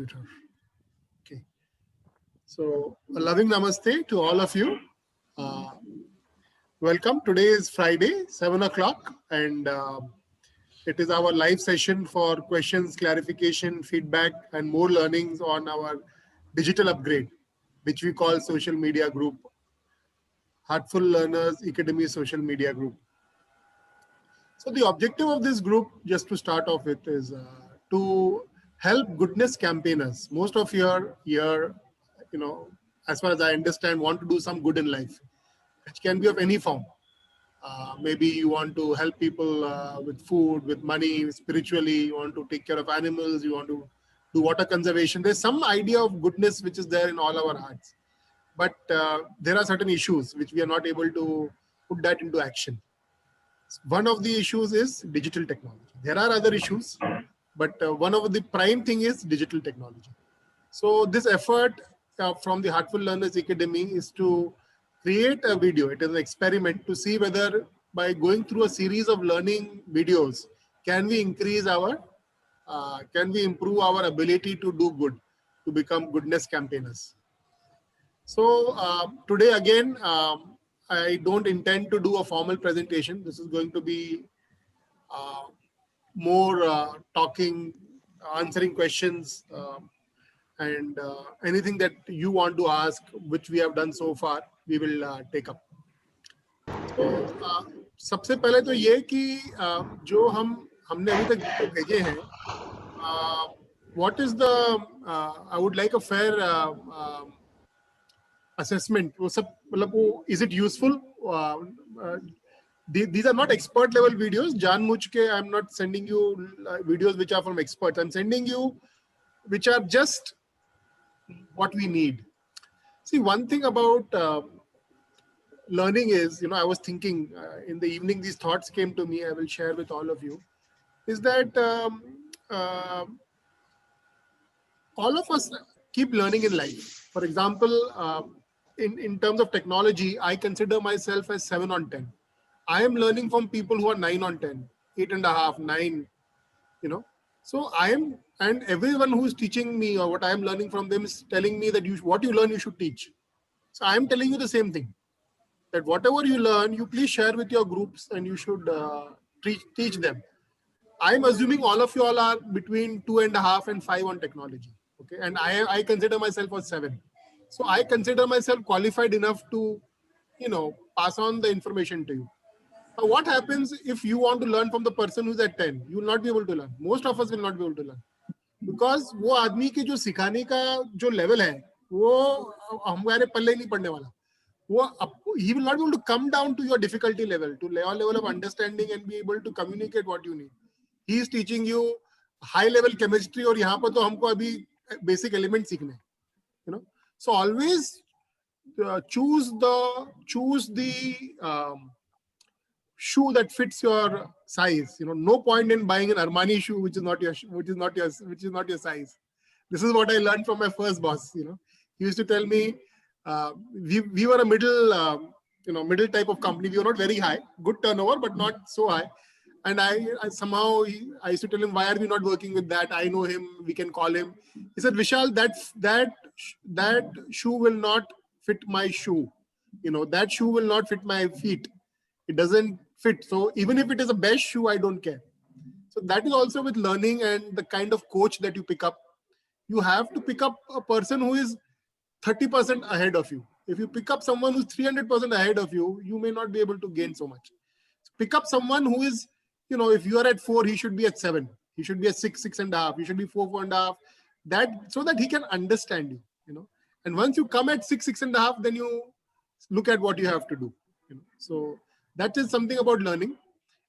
unmute her. Okay. So, a loving namaste to all of you. Welcome. Today is Friday, 7 o'clock, and it is our live session for questions, clarification, feedback, and more learnings on our digital upgrade, which we call social media group, Heartful Learners Academy Social Media Group. So the objective of this group, just to start off with, is to help goodness campaigners. Most of you are here, as far as I understand, want to do some good in life, which can be of any form. Maybe you want to help people with food, with money, spiritually, you want to take care of animals, you want to do water conservation. There's some idea of goodness which is there in all our hearts. But there are certain issues which we are not able to put that into action. One of the issues is digital technology. There are other issues, but one of the prime thing is digital technology. So this effort from the Heartful Learners Academy is to create a video. It is an experiment to see whether by going through a series of learning videos, can we increase can we improve our ability to do good, to become goodness campaigners. So today again, I don't intend to do a formal presentation. This is going to be more talking, answering questions, and anything that you want to ask, which we have done so far, we will take up. So सबसे पहले तो ये कि जो हमने अभी तक video भेजे हैं, what is the I would like a fair assessment. वो सब मतलब वो is it useful? These are not expert level videos. जानबूझ के I'm not sending you videos which are from experts. I'm sending you which are just what we need. See, one thing about learning is, I was thinking in the evening, these thoughts came to me. I will share with all of you. Is that all of us keep learning in life. For example, in terms of technology, I consider myself as 7 on 10. I am learning from people who are 9 on 10, 8.5, 9, So I am, and everyone who is teaching me or what I am learning from them is telling me that what you learn, you should teach. So I am telling you the same thing, that whatever you learn, you please share with your groups and you should teach them. I am assuming all of you all are between 2.5 and 5 on technology. Okay, and I consider myself as 7. So I consider myself qualified enough to, pass on the information to you. Now, what happens if you want to learn from the person who's at 10? You will not be able to learn. Most of us will not be able to learn. Because वो आदमी के जो सिखाने का जो level है, वो हमारे पल्ले नहीं पड़ने वाला. He will not be able to come down to your difficulty level, to your level of understanding and be able to communicate what you need. He is teaching you high level chemistry और यहाँ पर तो हमको अभी basic element सीखने, So always choose the shoe that fits your size. No point in buying an Armani shoe which is not your size. This is what I learned from my first boss. He used to tell me we were a middle type of company. We were not very high, good turnover, but not so high. And I used to tell him, why are we not working with that? I know him, we can call him. He said, Vishal, that shoe will not fit my shoe. That shoe will not fit my feet. It doesn't fit. So even if it is a best shoe, I don't care. So that is also with learning and the kind of coach that you pick up. You have to pick up a person who is 30% ahead of you. If you pick up someone who's 300% ahead of you, you may not be able to gain so much. So pick up someone who is, if you are at 4, he should be at 7. He should be at 6, 6.5. He should be 4, 4.5. So that he can understand you, And once you come at 6, 6.5, then you look at what you have to do. So that is something about learning.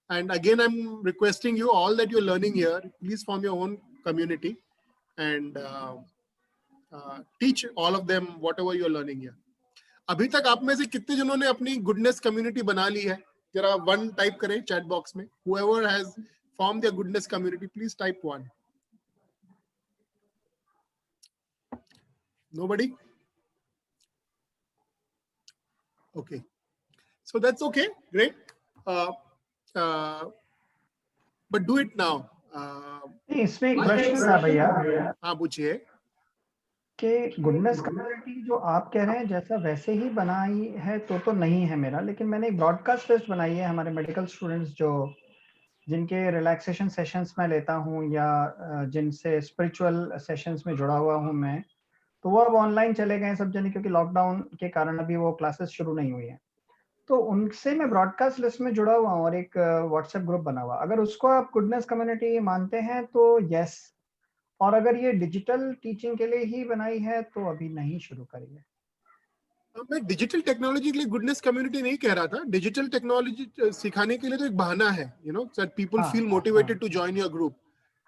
And again, I'm requesting you all that you're learning here, please form your own community and teach all of them whatever you're learning here. अभी तक आप में से कितने जनों ने अपनी goodness community बना ली है? जरा 1 type करें chat box में. Whoever has formed their goodness community, please type 1. Nobody? Okay. So that's okay. Great. But do it now. इसमें क्वेश्चन था भैया. हाँ पूछिए. कि गुडनेस कम्युनिटी जो आप कह रहे हैं जैसा वैसे ही बनाई है तो नहीं है मेरा, लेकिन मैंने एक ब्रॉडकास्ट लिस्ट बनाई है हमारे मेडिकल स्टूडेंट्स जो जिनके रिलैक्सेशन सेशंस में लेता हूँ या जिनसे स्पिरिचुअल सेशंस में जुड़ा हुआ हूँ मैं, तो वो अब ऑनलाइन चले गए सब जने, क्योंकि लॉकडाउन के कारण अभी वो क्लासेस शुरू नहीं हुई है। तो उनसे मैं ब्रॉडकास्ट लिस्ट में जुड़ा हुआ हूँ और एक व्हाट्सएप ग्रुप बना हुआ। अगर उसको आप गुडनेस कम्युनिटी मानते हैं तो यस, और अगर ये डिजिटल टीचिंग के लिए ही बनाई है तो अभी नहीं शुरू करिए। मैं डिजिटल टेक्नोलॉजी के लिए गुडनेस कम्युनिटी नहीं कह रहा था। डिजिटल टेक्नोलॉजी सिखाने के लिए तो एक बहाना है, you know, that people feel motivated to join your group.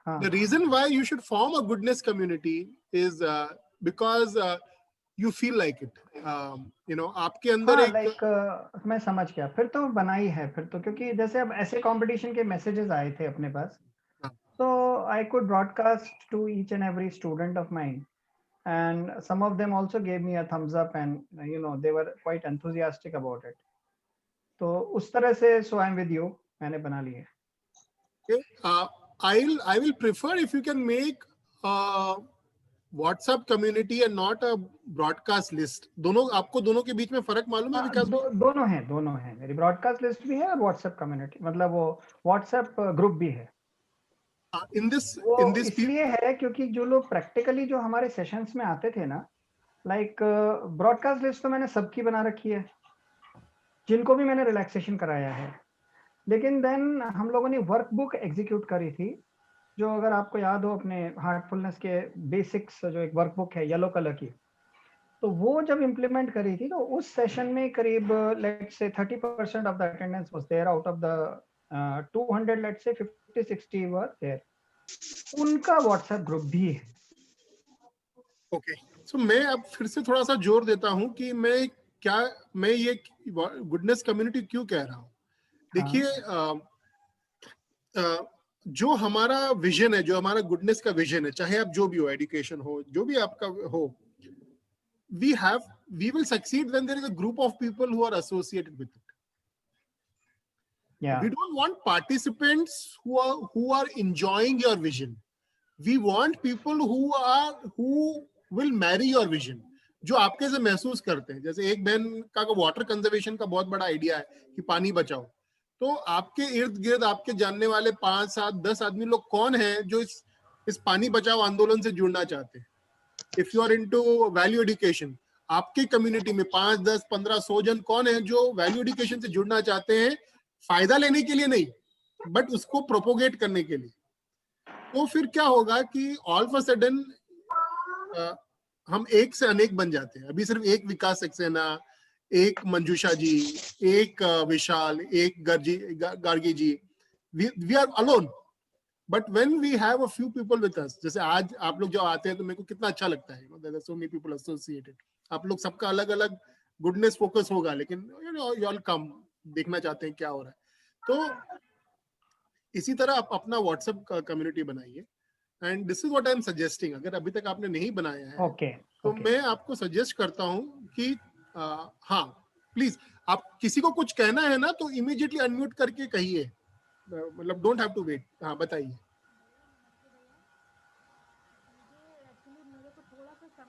The reason why you should form a goodness community is because you feel like it. You know, आपके अंदर एक लाइक मैं समझ गया, फिर तो बनाई है फिर तो, क्योंकि जैसे अब ऐसे कंपटीशन के मैसेजेस आए थे अपने पास, so I could broadcast to each and every student of mine, and some of them also gave me a thumbs up, and you know they were quite enthusiastic about it. तो उस तरह से so I'm with you, मैंने बना लिए. I will prefer if you can make a WhatsApp community and not a broadcast list. दोनों, आपको दोनों के बीच में फर्क मालूम है विकास भाई? दोनों हैं, मेरी ब्रॉडकास्ट लिस्ट भी है और व्हाट्सएप कम्युनिटी, मतलब वो व्हाट्सएप ग्रुप भी है. In this इसलिए है क्योंकि जो लोग प्रैक्टिकली जो हमारे सेशंस में आते थे ना, लाइक ब्रॉडकास्ट लिस्ट तो मैंने सबकी बना रखी है जिनको भी मैंने रिलैक्सेशन कराया है, लेकिन देन हम लोगों ने वर्कबुक एग्जीक्यूट करी थी, जो अगर आपको याद हो अपने हार्टफुलनेस के बेसिक्स, जो एक वर्कबुक है येलो कलर की, तो वो जब इम्प्लीमेंट करी थी तो उस सेशन में करीब let's say 30% of the attendance was there, out of the 200 let's say 50-60 were there. उनका व्हाट्सएप ग्रुप भी है. ओके, सो मैं अब फिर से थोड़ा सा जोर देता हूं कि मैं ये गुडनेस कम्युनिटी क्यों कह रहा हूं. देखिए, जो हमारा विजन है, जो हमारा गुडनेस का विजन है, चाहे आप जो भी हो, एजुकेशन हो, जो भी आपका हो, we will succeed when there is a group of people who are associated with it. We don't want participants who are enjoying your vision. We want people who will marry your vision, जो आपके से महसूस करते हैं. जैसे एक बहन का वाटर कंजर्वेशन का बहुत बड़ा आइडिया है कि पानी बचाओ, तो आपके इर्द गिर्द आपके जानने वाले 5, 7, 10 आदमी लोग कौन हैं जो इस पानी बचाओ आंदोलन से जुड़ना चाहते हैं. If you are into value education, आपके कम्युनिटी में 5, 10, 15, 100 जन कौन है जो वैल्यू एजुकेशन से जुड़ना चाहते हैं, फायदा लेने के लिए नहीं, बट उसको प्रोपोगेट करने के लिए. तो फिर क्या होगा कि ऑल ऑफ अ सडन हम एक से अनेक बन जाते हैं. अभी सिर्फ एक विकास सक्सेना, एक मंजूषा जी, एक विशाल, एक Gargi ji, we are alone. But when we have a few people with us, जैसे आज आप लोग जो आते हैं तो मेरे को कितना अच्छा लगता है, there are so many people associated. आप लोग सबका अलग अलग गुडनेस फोकस होगा, लेकिन यू ऑल कम, देखना चाहते हैं क्या हो रहा है. तो इसी तरह आप अपना व्हाट्सएप कम्युनिटी बनाइए. And this is what I am suggesting. अगर अभी तक आपने नहीं बनाया है तो मैं आपको सजेस्ट करता हूं कि हाँ, प्लीज, आप किसी को कुछ कहना है ना तो इमीडिएटली अनम्यूट करके कहिए, मतलब डोंट हैव टू वेट. हाँ, बताइए.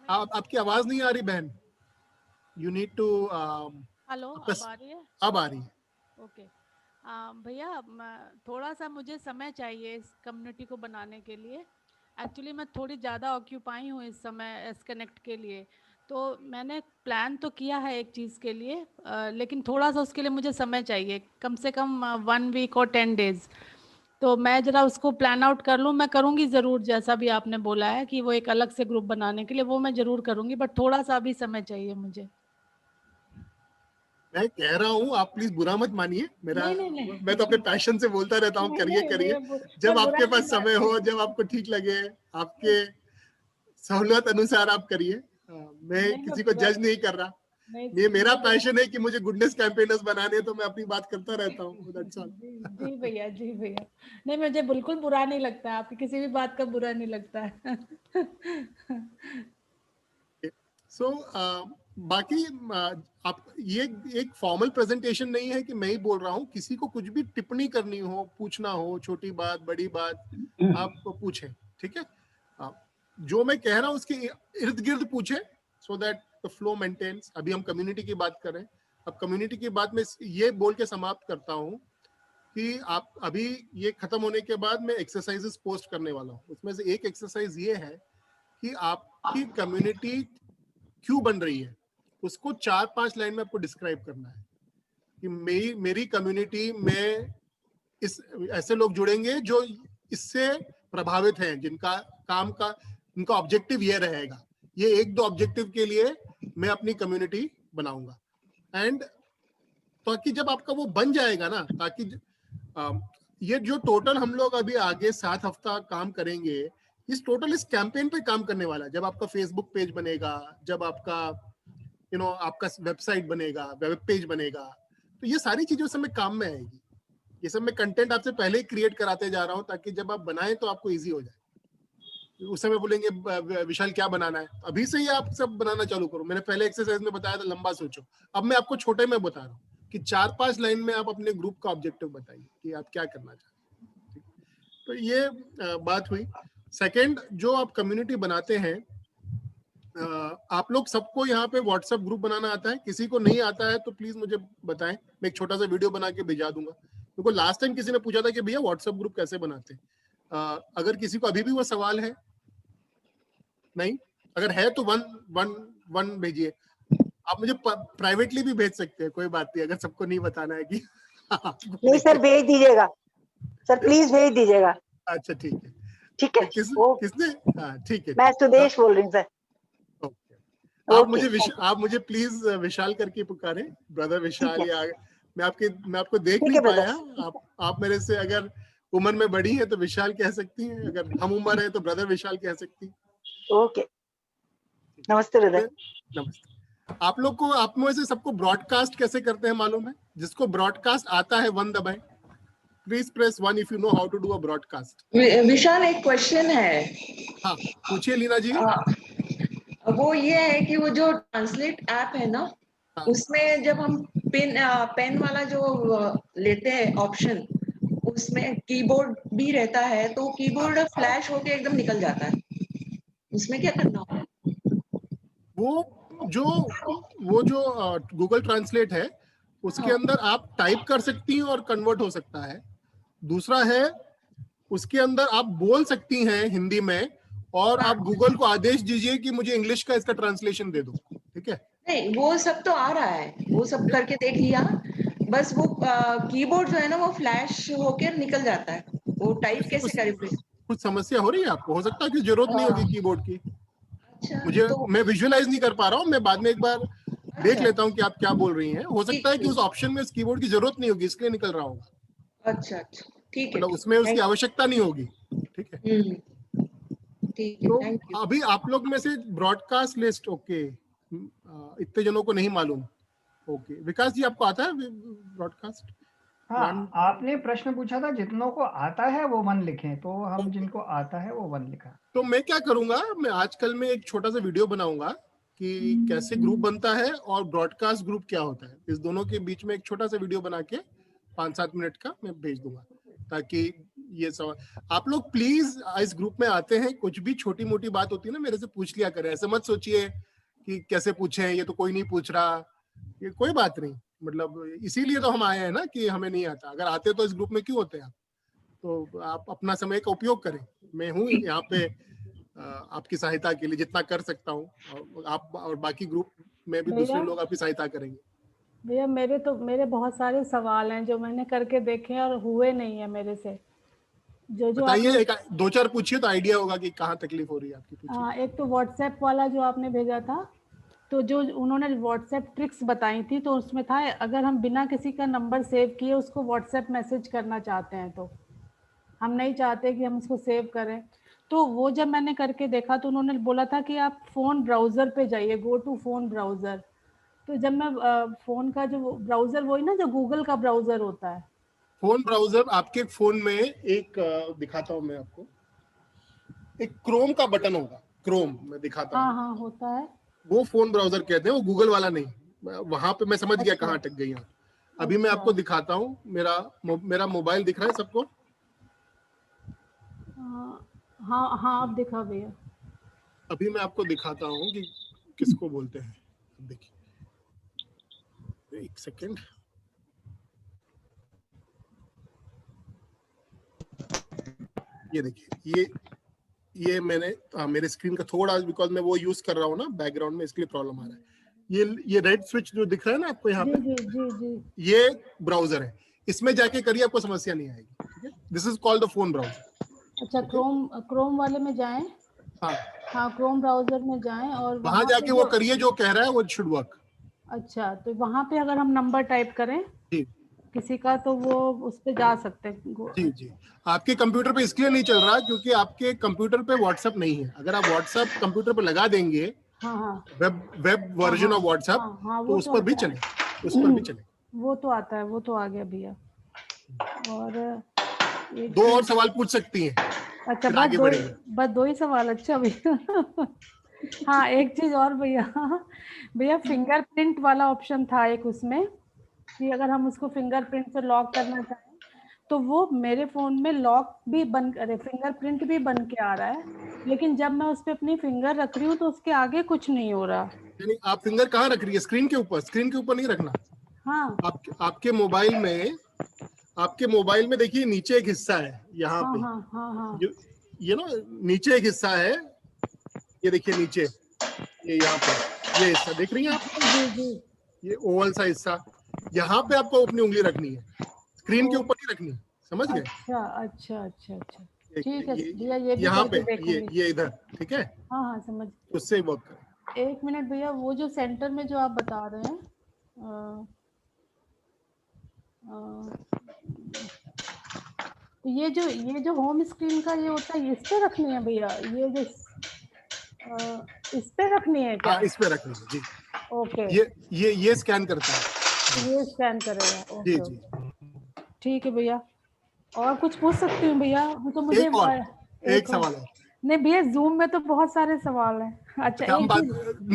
आपकी आवाज नहीं आ रही बहन. You need to. हेलो, अब आ रही है? अब आ रही है. ओके. भैया, थोड़ा सा मुझे समय चाहिए इस कम्युनिटी को बनाने के लिए. एक्चुअली मैं थोड़ी ज़्यादा ऑक्यूपाई हूँ इस समय एस कनेक्ट के लिए. तो मैंने प्लान तो किया है एक चीज़ के लिए, लेकिन थोड़ा सा उसके लिए मुझे समय चाहिए, कम से कम 1 वीक और 10 डेज़. तो मैं ज़रा उसको प्लान आउट कर लूँ. मैं करूँगी ज़रूर, जैसा भी आपने बोला है कि वो एक अलग से ग्रुप बनाने के लिए, वो मैं ज़रूर करूँगी, बट थोड़ा सा अभी समय चाहिए मुझे. मैं कह रहा हूँ, आप प्लीज बुरा मत मानिए मेरा. नहीं. मैं तो अपने पैशन से बोलता रहता हूँ, करिए. जब आपके पास समय हो, जब आपको ठीक लगे, आपके सहूलियत अनुसार आप करिए. मैं किसी को जज नहीं कर रहा. ये मेरा पैशन है कि मुझे गुडनेस कैंपेनर्स बनाने, तो मैं अपनी बात करता रहता हूँ. जी भैया, जी भैया. नहीं, मुझे बिल्कुल बुरा नहीं लगता, आपकी किसी भी बात का बुरा नहीं लगता है. सो बाकी आप, ये एक फॉर्मल प्रेजेंटेशन नहीं है कि मैं ही बोल रहा हूँ. किसी को कुछ भी टिप्पणी करनी हो, पूछना हो, छोटी बात, बड़ी बात, आप पूछें, ठीक है. जो मैं कह रहा हूँ उसके इर्द गिर्द पूछे, so that the flow maintains. अभी हम कम्युनिटी की बात करें, अब कम्युनिटी की बात में ये बोल के समाप्त करता हूँ कि आप अभी ये खत्म होने के बाद मैं एक्सरसाइजेस पोस्ट करने वाला हूँ। उसमें से एक एक्सरसाइज ये है कि आपकी कम्युनिटी क्यों बन रही है, उसको 4-5 लाइन में आपको डिस्क्राइब करना है कि मेरी कम्युनिटी में इस ऐसे लोग जुड़ेंगे जो इससे प्रभावित हैं, जिनका काम का उनका ऑब्जेक्टिव ये रहेगा, ये 1-2 ऑब्जेक्टिव के लिए मैं अपनी कम्युनिटी बनाऊंगा। एंड ताकि जब आपका वो बन जाएगा ना, ताकि ये जो टोटल हम लोग अभी आगे 7 हफ्ता काम करेंगे, इस टोटल इस कैंपेन पे काम करने वाला है। जब आपका फेसबुक पेज बनेगा, जब आपका आपका वेबसाइट बनेगा, वेब पेज बनेगा, तो ये सारी चीजें उस समय काम में आएगी। ये सब मैं कंटेंट आपसे पहले ही क्रिएट कराते जा रहा हूँ ताकि जब आप बनाएं तो आपको इजी हो जाए। उस समय बोलेंगे विशाल क्या बनाना है, अभी से ही आप सब बनाना चालू करो। मैंने पहले एक्सरसाइज में बताया था लंबा सोचो, अब मैं आपको छोटे में बता रहा हूँ कि 4-5 लाइन में आप अपने ग्रुप का ऑब्जेक्टिव बताइए कि आप क्या करना चाहते हैं। तो ये बात हुई। सेकंड, जो आप कम्युनिटी बनाते हैं, आप लोग सबको यहाँ पे व्हाट्सएप ग्रुप बनाना आता है? किसी को नहीं आता है तो प्लीज मुझे बताएं, मैं एक छोटा सा वीडियो बना के भेजा दूंगा। क्योंकि लास्ट टाइम किसी ने पूछा था कि भैया व्हाट्सएप ग्रुप कैसे बनाते हैं। अगर किसी को अभी भी वो सवाल है, नहीं, अगर है तो वन भेजिए। आप मुझे प्राइवेटली भी भेज सकते हैं, कोई बात नहीं, अगर सबको नहीं बताना है कि नहीं सर, भेज दीजिएगा सर, प्लीज भेज दीजिएगा। अच्छा ठीक है, ठीक है। किसने? हाँ ठीक है, मैं सुदेश बोल रही हूँ सर। आप मुझे प्लीज विशाल करके पुकारे, ब्रदर विशाल, या मैं आपको देख नहीं है पाया। आप मेरे से अगर उम्र में बड़ी है तो विशाल कह सकती हैं, अगर हम उम्र है तो ब्रदर विशाल कह सकती। ओके, नमस्ते ब्रदर। नमस्ते। आप लोग को, आप में से सबको ब्रॉडकास्ट कैसे करते हैं मालूम है? जिसको ब्रॉडकास्ट आता है 1 दबाएं, please press 1 if you know how to do a broadcast. Vishal, एक क्वेश्चन है। हाँ पूछिए लीना जी। वो ये है कि वो जो ट्रांसलेट ऐप है ना, हाँ। उसमें जब हम पेन वाला जो लेते हैं ऑप्शन, उसमें कीबोर्ड भी रहता है, तो कीबोर्ड फ्लैश होके एकदम निकल जाता है, उसमें क्या करना होगा? वो जो गूगल ट्रांसलेट है, उसके अंदर आप टाइप कर सकती हैं और कन्वर्ट हो सकता है। दूसरा है, उसके अंदर आप बोल सकती हैं हिंदी में, और आप गूगल को आदेश दीजिए कि मुझे इंग्लिश का इसका ट्रांसलेशन दे दो। ठीक है? नहीं, वो सब तो आ रहा है, वो सब करके देख लिया, बस वो कीबोर्ड जो है ना वो फ्लैश होकर निकल जाता है, वो टाइप कैसे करें फिर? कुछ समस्या हो रही है आपको? हो सकता है कि जरूरत नहीं होगी कीबोर्ड की। अच्छा, मुझे तो मैं विजुअलाइज नहीं कर पा रहा हूँ, मैं बाद में एक बार देख अच्छा, लेता हूँ कि आप क्या बोल रही हैं। हो सकता है कि उस ऑप्शन में इस कीबोर्ड की जरूरत नहीं होगी, इसलिए निकल रहा होगा। अच्छा, ठीक है, मतलब उसमें उसकी आवश्यकता नहीं होगी। ठीक है? ठीक है, तो थैंक यू। अभी आप लोग में से ब्रॉडकास्ट लिस्ट, ओके, इतने जनों को नहीं मालूम। ओके, विकास जी आपको आता है ब्रॉडकास्ट? हाँ, आपने प्रश्न पूछा था जितनों को आता है वो 1 लिखें, तो हम जिनको आता है वो 1 लिखा। तो मैं क्या करूंगा, मैं आजकल में एक छोटा सा वीडियो बनाऊंगा कि कैसे ग्रुप बनता है और ब्रॉडकास्ट ग्रुप क्या होता है। इस दोनों के बीच में एक छोटा सा वीडियो बना के 5-7 मिनट का मैं भेज दूंगा, ताकि ये सब आप लोग प्लीज इस ग्रुप में आते हैं, कुछ भी छोटी मोटी बात होती है ना मेरे से पूछ लिया करें। ऐसे मत सोचिए कि कैसे पूछे, ये तो कोई नहीं पूछ रहा, ये कोई बात नहीं। मतलब इसीलिए तो हम आए हैं ना कि हमें नहीं आता। अगर आते तो इस ग्रुप में क्यों होते आप? तो आप अपना समय का उपयोग करें। मैं हूँ यहाँ पे आपकी सहायता के लिए, जितना कर सकता हूँ। आप और बाकी ग्रुप में भी दूसरे लोग आपकी सहायता करेंगे। भैया मेरे बहुत सारे सवाल हैं जो मैंने करके देखे हैं और हुए नहीं है मेरे से। जो बताइए, एक 2-4 पूछिए तो आइडिया होगा कि कहाँ तकलीफ हो रही है आपकी। पूछिए। एक तो व्हाट्सएप वाला जो आपने भेजा था, तो जो उन्होंने व्हाट्सएप ट्रिक्स बताई थी, तो उसमें था अगर हम बिना किसी का नंबर सेव किए उसको व्हाट्सएप मैसेज करना चाहते हैं, तो हम नहीं चाहते कि हम उसको सेव करें। तो वो जब मैंने करके देखा तो उन्होंने बोला था कि आप फ़ोन ब्राउज़र पे जाइए, गो टू फ़ोन ब्राउज़र। तो जब मैं फ़ोन का जो ब्राउज़र, वही ना जो गूगल का ब्राउज़र होता है, फोन ब्राउजर आपके फोन में एक दिखाता हूँ मैं आपको, एक क्रोम का बटन होगा, क्रोम मैं दिखाता हूँ। हाँ होता है। वो फोन ब्राउजर कहते हैं, वो गूगल वाला नहीं। वहां पे मैं समझ गया अच्छा। कहाँ अटक गई आप। अभी मैं आपको दिखाता हूँ, मेरा मोबाइल दिख रहा है सबको? हाँ आप दिखा भैया। अभी मैं आपको दिखाता हूँ कि किसको बोलते हैं। देखिए, एक सेकेंड। ये देखिए, ये मैंने मेरे स्क्रीन का थोड़ा, बिकॉज मैं वो यूज कर रहा हूँ ना बैकग्राउंड में, इसलिए प्रॉब्लम आ रहा है। ये रेड स्विच जो दिख रहा है ना आपको यहाँ पे, जी जी जी, ये ब्राउजर है, इसमें जाके करिए, आपको समस्या नहीं आएगी। ठीक है, this is called the phone browser. अच्छा, क्रोम वाले में जाएं। हाँ, हाँ, क्रोम ब्राउजर में जाएं और वहां जाके वो करिए जो कह रहा है, वो शुड वर्क। अच्छा, तो वहां पे अगर हम नंबर टाइप करें जी किसी का, तो वो उस पे जा सकते हैं। जी जी। आपके कंप्यूटर पे इसलिए नहीं चल रहा क्योंकि आपके कंप्यूटर पे व्हाट्सएप नहीं है। अगर आप व्हाट्सएप कंप्यूटर पे लगा देंगे, हाँ हाँ वेब वर्जन ऑफ व्हाट्सएप, हाँ, तो वो उस पर भी चले, उस पर भी चले। वो तो आता है, वो तो आ गया भैया। और दो और सवाल पूछ सकती हैं। अच्छा, फिर आगे बढ़ेंगे। बस दो ही सवाल। अच्छा भैया हाँ, एक चीज और भैया, भैया फिंगरप्रिंट वाला ऑप्शन था एक उसमें, कि अगर हम उसको फिंगरप्रिंट से लॉक करना चाहें तो वो मेरे फोन में लॉक भी बन, अरे फिंगरप्रिंट भी बन के आ रहा है, लेकिन जब मैं उस पर अपनी फिंगर रख रही हूँ तो उसके आगे कुछ नहीं हो रहा। यानी आप फिंगर कहाँ रख रही है? स्क्रीन के ऊपर? स्क्रीन के ऊपर नहीं रखना। हाँ आपके मोबाइल में देखिए, नीचे एक हिस्सा है यहाँ हाँ पे। हाँ हाँ हाँ, ये ना नीचे एक हिस्सा है, ये देखिए नीचे, ये यहाँ पे ये हिस्सा देख रही हैं आप? जी जी, ये ओवल सा हिस्सा, यहाँ पे आपको अपनी उंगली रखनी है, स्क्रीन के ऊपर नहीं रखनी है। समझ गए? अच्छा अच्छा अच्छा अच्छा, ये- ठीक है ये- भैया, ये भी यहाँ करके पे देखूंगी। ये इधर, ठीक है, हाँ हाँ, समझ। उससे वर्क करें। एक मिनट भैया, वो जो सेंटर में जो आप बता रहे हैं, तो ये जो होम स्क्रीन का ये होता है, इस पे रखनी है भैया? ये जो इस पे रखनी है क्या? हाँ, इस पे रखनी है जी। ओके, ये स्कैन करता है। ये स्कैन करेगा। जी ओके जी। ठीक है भैया। और कुछ पूछ सकती हूँ भैया? तो मुझे एक सवाल है। नहीं भैया, जूम में तो बहुत सारे सवाल हैं। अच्छा, हम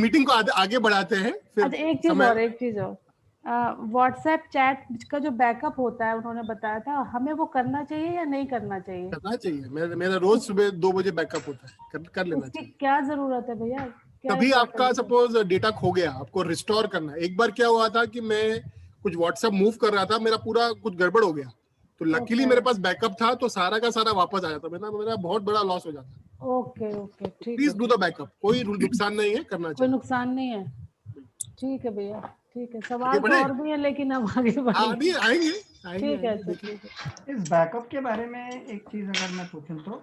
मीटिंग को आगे बढ़ाते हैं फिर। अच्छा, एक चीज और व्हाट्सएप चैट का जो बैकअप होता है, उन्होंने बताया था, हमें वो करना चाहिए या नहीं करना चाहिए? करना चाहिए। मेरा रोज सुबह 2 बजे बैकअप होता है, कर लेना उसकी चाहिए। क्या जरूरत है भैया? कभी आपका सपोज डेटा खो गया, आपको रिस्टोर करना है। एक बार क्या हुआ था कि मैं कुछ व्हाट्सएप मूव कर रहा था, मेरा पूरा कुछ गड़बड़ हो गया, तो लकीली मेरे पास बैकअप था, तो सारा का सारा वापस आया था। मेरा बहुत बड़ा लॉस हो जाता। ओके ओके, ठीक है। प्लीज डू द बैकअप, कोई नुकसान नहीं है, करना कोई चाहिए। नुकसान नहीं है, ठीक है भैया, ठीक है। सवाल तो और भी है, लेकिन अब आगे बढ़ेंगे। आएंगे। ठीक है, ठीक है। इस बैकअप के बारे में एक चीज अगर मैं पूछूं तो,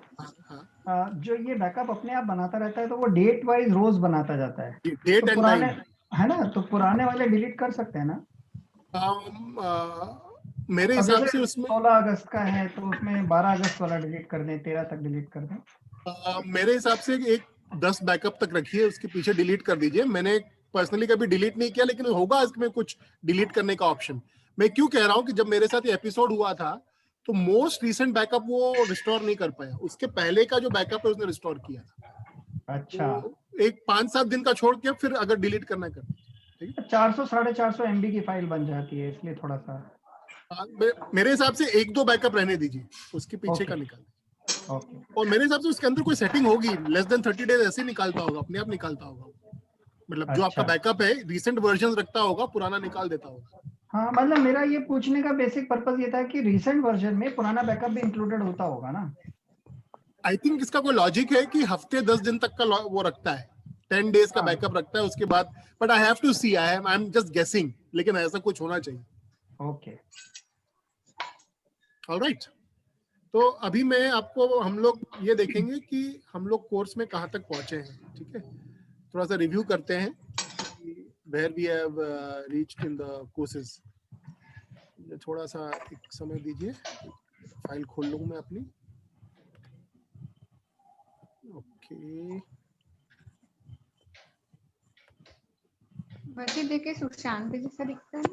जो ये बैकअप अपने आप बनाता रहता है, तो वो डेट वाइज रोज बनाता जाता है, डेट तो एंड पुराने टाइम है ना, तो पुराने वाले डिलीट कर सकते हैं ना? मेरे हिसाब से उसमें 16 अगस्त का है तो उसमें 12 अगस्त वाला डिलीट कर दें, 13 तक डिलीट कर दें। मेरे हिसाब से एक 10 बैकअप तक रखिए, उसके पीछे डिलीट कर दीजिए। मैंने पर्सनली कभी डिलीट नहीं किया, लेकिन होगा इसमें कुछ डिलीट करने का ऑप्शन। मैं क्यों कह रहा हूँ कि जब मेरे साथ ये एपिसोड हुआ था, तो मोस्ट रिसेंट बैकअप वो रिस्टोर नहीं कर पाया। उसके पहले का जो बैकअप है उसने रिस्टोर किया था। अच्छा, तो एक 5-7 दिन का छोड़ के फिर अगर डिलीट करना कर, 400-450 MB की फाइल बन जाती है, इसलिए थोड़ा सा मेरे हिसाब से 1-2 बैकअप रहने दीजिए, उसके पीछे का निकाल। और मेरे हिसाब से उसके अंदर कोई सेटिंग होगी, लेस देन 30 डेज ऐसे ही निकालता होगा, अपने आप निकालता होगा। मतलब जो आपका बैकअप है रीसेंट वर्जन रखता होगा, पुराना निकाल देता होगा। हाँ, मतलब मेरा ये पूछने का बेसिक पर्पस ये था कि रीसेंट वर्जन में पुराना बैकअप भी इंक्लूडेड होता होगा ना? आई थिंक इसका कोई लॉजिक है कि हफ्ते 10 दिन तक का वो रखता है, 10 डेज का बैकअप रखता है, उसके बाद but I have to see, I am just guessing, लेकिन ऐसा कुछ होना चाहिए। Okay, alright. तो अभी मैं आपको, हम लोग ये देखेंगे कि हम लोग कोर्स में कहाँ तक पहुंचे हैं। ठीक है, थोड़ा सा रिव्यू करते हैं where we have reached in the courses। थोड़ा सा एक समय दीजिए, फाइल खोल लूँ मैं अपनी। ओके, वैसे देखे सुशांत जैसा दिखता है।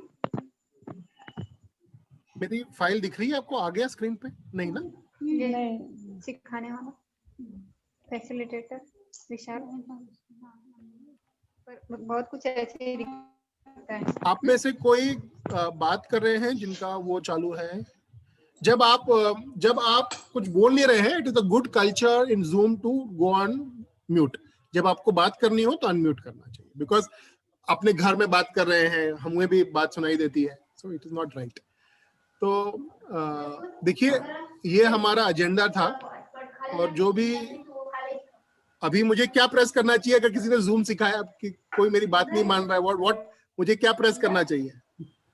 मेरी फाइल दिख रही है आपको? आ गया स्क्रीन पे? नहीं ना? नहीं, सिखाने वाला फैसिलिटेटर विशाल, पर बहुत कुछ ऐसे ही दिखता है। आप में से कोई बात कर रहे हैं जिनका वो चालू है? जब आप कुछ बोल नहीं रहे हैं, it is a good culture in Zoom to go on mute. जब आपको बात करनी हो तो अनम्यूट करना चाहिए, बिकॉज अपने घर में बात कर रहे हैं, हमें भी बात सुनाई देती है, so it is not right. तो देखिए ये हमारा एजेंडा था, और जो भी अभी मुझे क्या प्रेस करना चाहिए, अगर किसी ने जूम सिखाया कि कोई मेरी बात नहीं मान रहा है, व्हाट मुझे क्या प्रेस करना चाहिए?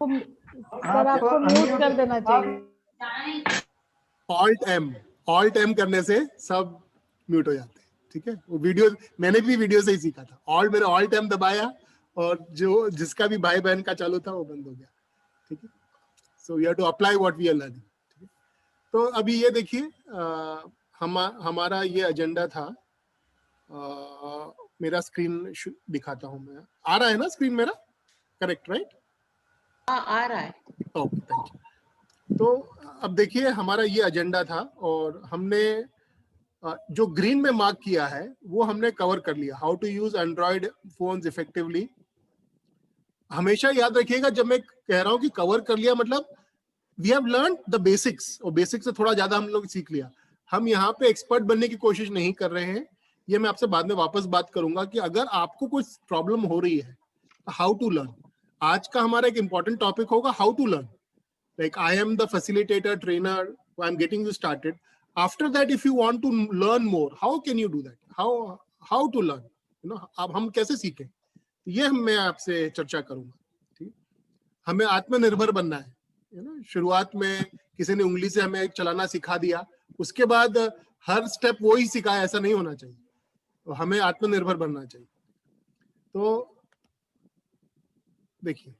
सर आपको म्यूट कर देना चाहिए। ऑल्ट एम करने से सब म्यूट हो जाते हैं, ठीक है। वो वीडियो मैंने भी वीडियो से ही सीखा था, मैंने ऑल्ट एम दबाया और जो जिसका भी भाई बहन का चालू था वो बंद हो गया, ठीक है। So we have to apply what we are learning. तो अभी ये देखिए हमारा ये एजेंडा था। मेरा स्क्रीन दिखाता हूं मैं, आ रहा है ना स्क्रीन मेरा? Correct, right? आ रहा है। Okay, thank you. तो अब देखिए हमारा ये एजेंडा था, और हमने जो ग्रीन में मार्क किया है वो हमने कवर कर लिया। How to use Android phones effectively. हमेशा याद रखिएगा, जब मैं कह रहा हूं कि कवर कर लिया, मतलब we have learn the basics, और बेसिक्स से थोड़ा ज्यादा हम लोग सीख लिया। हम यहाँ पे एक्सपर्ट बनने की कोशिश नहीं कर रहे हैं। ये मैं आपसे बाद में वापस बात करूंगा कि अगर आपको कोई प्रॉब्लम हो रही है, हाउ टू लर्न। आज का हमारा एक इंपॉर्टेंट टॉपिक होगा how to learn. Like I am the facilitator, trainer, I'm getting you started. After that, if you want to learn more, how can you do that? How to learn? You know, अब हम कैसे सीखें, ये मैं आपसे चर्चा करूंगा, ठीक। हमें आत्मनिर्भर बनना है, यू नो। शुरुआत में किसी ने उंगली से हमें चलाना सिखा दिया, उसके बाद हर स्टेप वो ही सिखाया, ऐसा नहीं होना चाहिए। तो हमें आत्मनिर्भर बनना चाहिए। तो देखिए,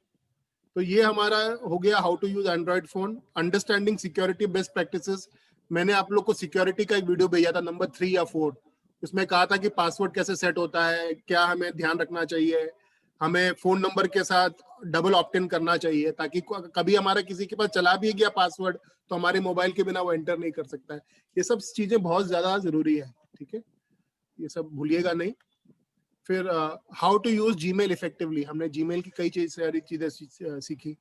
तो ये हमारा हो गया how to use Android phone. Understanding security best practices, मैंने आप लोग को सिक्योरिटी का एक वीडियो भेजा था, नंबर 3 या 4। उसमें कहा था कि पासवर्ड कैसे सेट होता है, क्या हमें ध्यान रखना चाहिए, हमें फोन नंबर के साथ डबल ऑप्ट इन करना चाहिए, ताकि कभी हमारा किसी के पास चला भी गया पासवर्ड तो हमारे मोबाइल के बिना वो एंटर नहीं कर सकता है। ये सब चीजें बहुत ज्यादा जरूरी है, ठीक है, ये सब भूलिएगा नहीं। फिर how to use Gmail effectively, हमने जीमेल की कई सारी चीजें सीखी।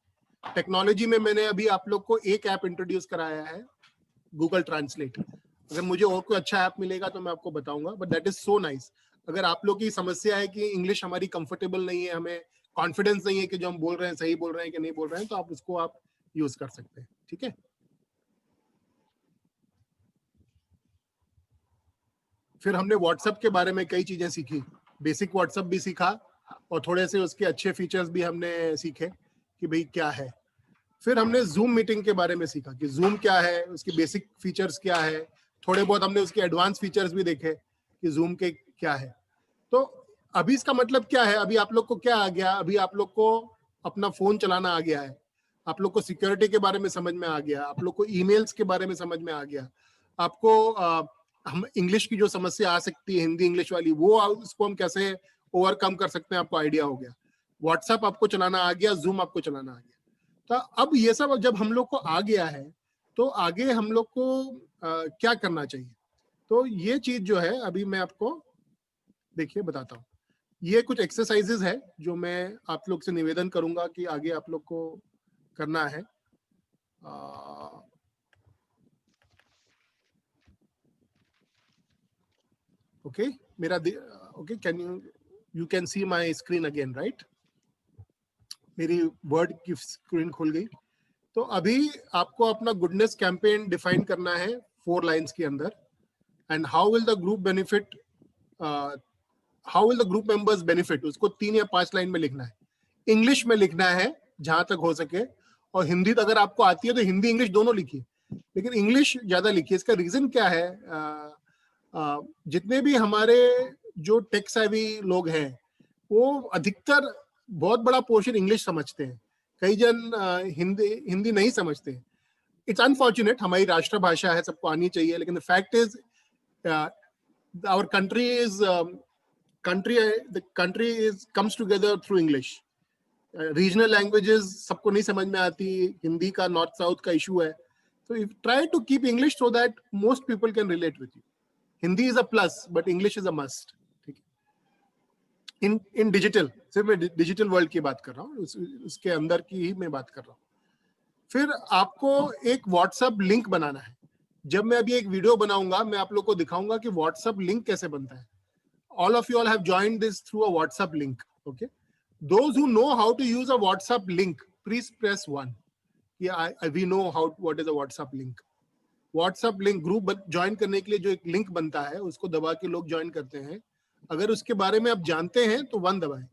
टेक्नोलॉजी में मैंने अभी आप लोग को एक ऐप इंट्रोड्यूस कराया है, गूगल ट्रांसलेट। अगर मुझे और कोई अच्छा ऐप मिलेगा तो मैं आपको बताऊंगा, but that is so nice. अगर आप लोग की समस्या है कि इंग्लिश हमारी कंफर्टेबल नहीं है, हमें कॉन्फिडेंस नहीं है कि जो हम बोल रहे हैं सही बोल रहे हैं कि नहीं बोल रहे हैं, तो आप उसको आप यूज कर सकते हैं, ठीक है। फिर हमने व्हाट्सएप के बारे में कई चीजें सीखी, बेसिक व्हाट्सएप भी सीखा, और थोड़े से उसके अच्छे फीचर्स भी हमने सीखे कि भाई क्या है। फिर हमने जूम मीटिंग के बारे में सीखा कि जूम क्या है, उसकी बेसिक फीचर्स क्या है। थोड़े बहुत हमने उसके एडवांस फीचर्स भी देखे कि जूम के क्या है। तो अभी इसका मतलब क्या है, अभी आप लोग को क्या आ गया, अभी आप लोग को अपना फोन चलाना आ गया है, आप लोग को सिक्योरिटी के बारे में समझ में आ गया, आप लोग को ईमेल्स के बारे में समझ में आ गया, आपको हम इंग्लिश की जो समस्या आ सकती है, हिंदी इंग्लिश वाली, वो उसको हम कैसे ओवरकम कर सकते हैं, आपको आइडिया हो गया। व्हाट्सएप आपको चलाना आ गया, जूम आपको चलाना आ गया। तो अब ये सब जब हम लोग को आ गया है, तो आगे हम लोग को क्या करना चाहिए। तो ये चीज जो है अभी मैं आपको देखिए बताता हूँ। ये कुछ एक्सरसाइजेज है जो मैं आप लोग से निवेदन करूंगा कि आगे आप लोग को करना है। ओके, मेरा okay, can you can see my screen again, right? मेरी वर्ड की स्क्रीन खुल गई। तो अभी आपको अपना गुडनेस कैंपेन डिफाइन करना है 4 लाइंस के अंदर। And how will the group benefit, how will the group members benefit, उसको 3 या 5 लाइन में लिखना है। इंग्लिश में लिखना है जहां तक हो सके, और हिंदी अगर आपको आती है तो हिंदी इंग्लिश दोनों लिखिए, लेकिन इंग्लिश ज्यादा लिखिए। इसका रीजन क्या है, जितने भी हमारे जो टेक सेवी लोग हैं, वो अधिकतर बहुत बड़ा पोर्शन इंग्लिश समझते हैं, कई जन हिंदी नहीं समझते हैं। इट्स अनफॉर्चुनेट, हमारी राष्ट्रभाषा है, सबको आनी चाहिए, लेकिन the fact is our country is comes together through English. Regional languages सबको नहीं समझ में आती, हिंदी का नॉर्थ साउथ का इशू है। तो try to keep English so that most people can relate with you. Hindi is a plus but English is a must, ठीक है। इन डिजिटल, सिर्फ मैं डिजिटल वर्ल्ड की बात कर रहा हूँ, उसके अंदर की ही मैं बात कर रहा हूँ। फिर आपको एक व्हाट्सएप लिंक बनाना है। जब मैं अभी एक वीडियो बनाऊंगा, मैं आप लोग को दिखाऊंगा कि व्हाट्सएप लिंक कैसे बनता है, all of you all have joined this through a WhatsApp link. Okay. Those who know how to use a WhatsApp link, please press 1. Yeah, we know what is a WhatsApp link. WhatsApp link group join करने के लिए जो एक link बनता है उसको दबा के लोग ज्वाइन करते हैं. अगर उसके बारे में आप जानते हैं तो 1 दबाएं,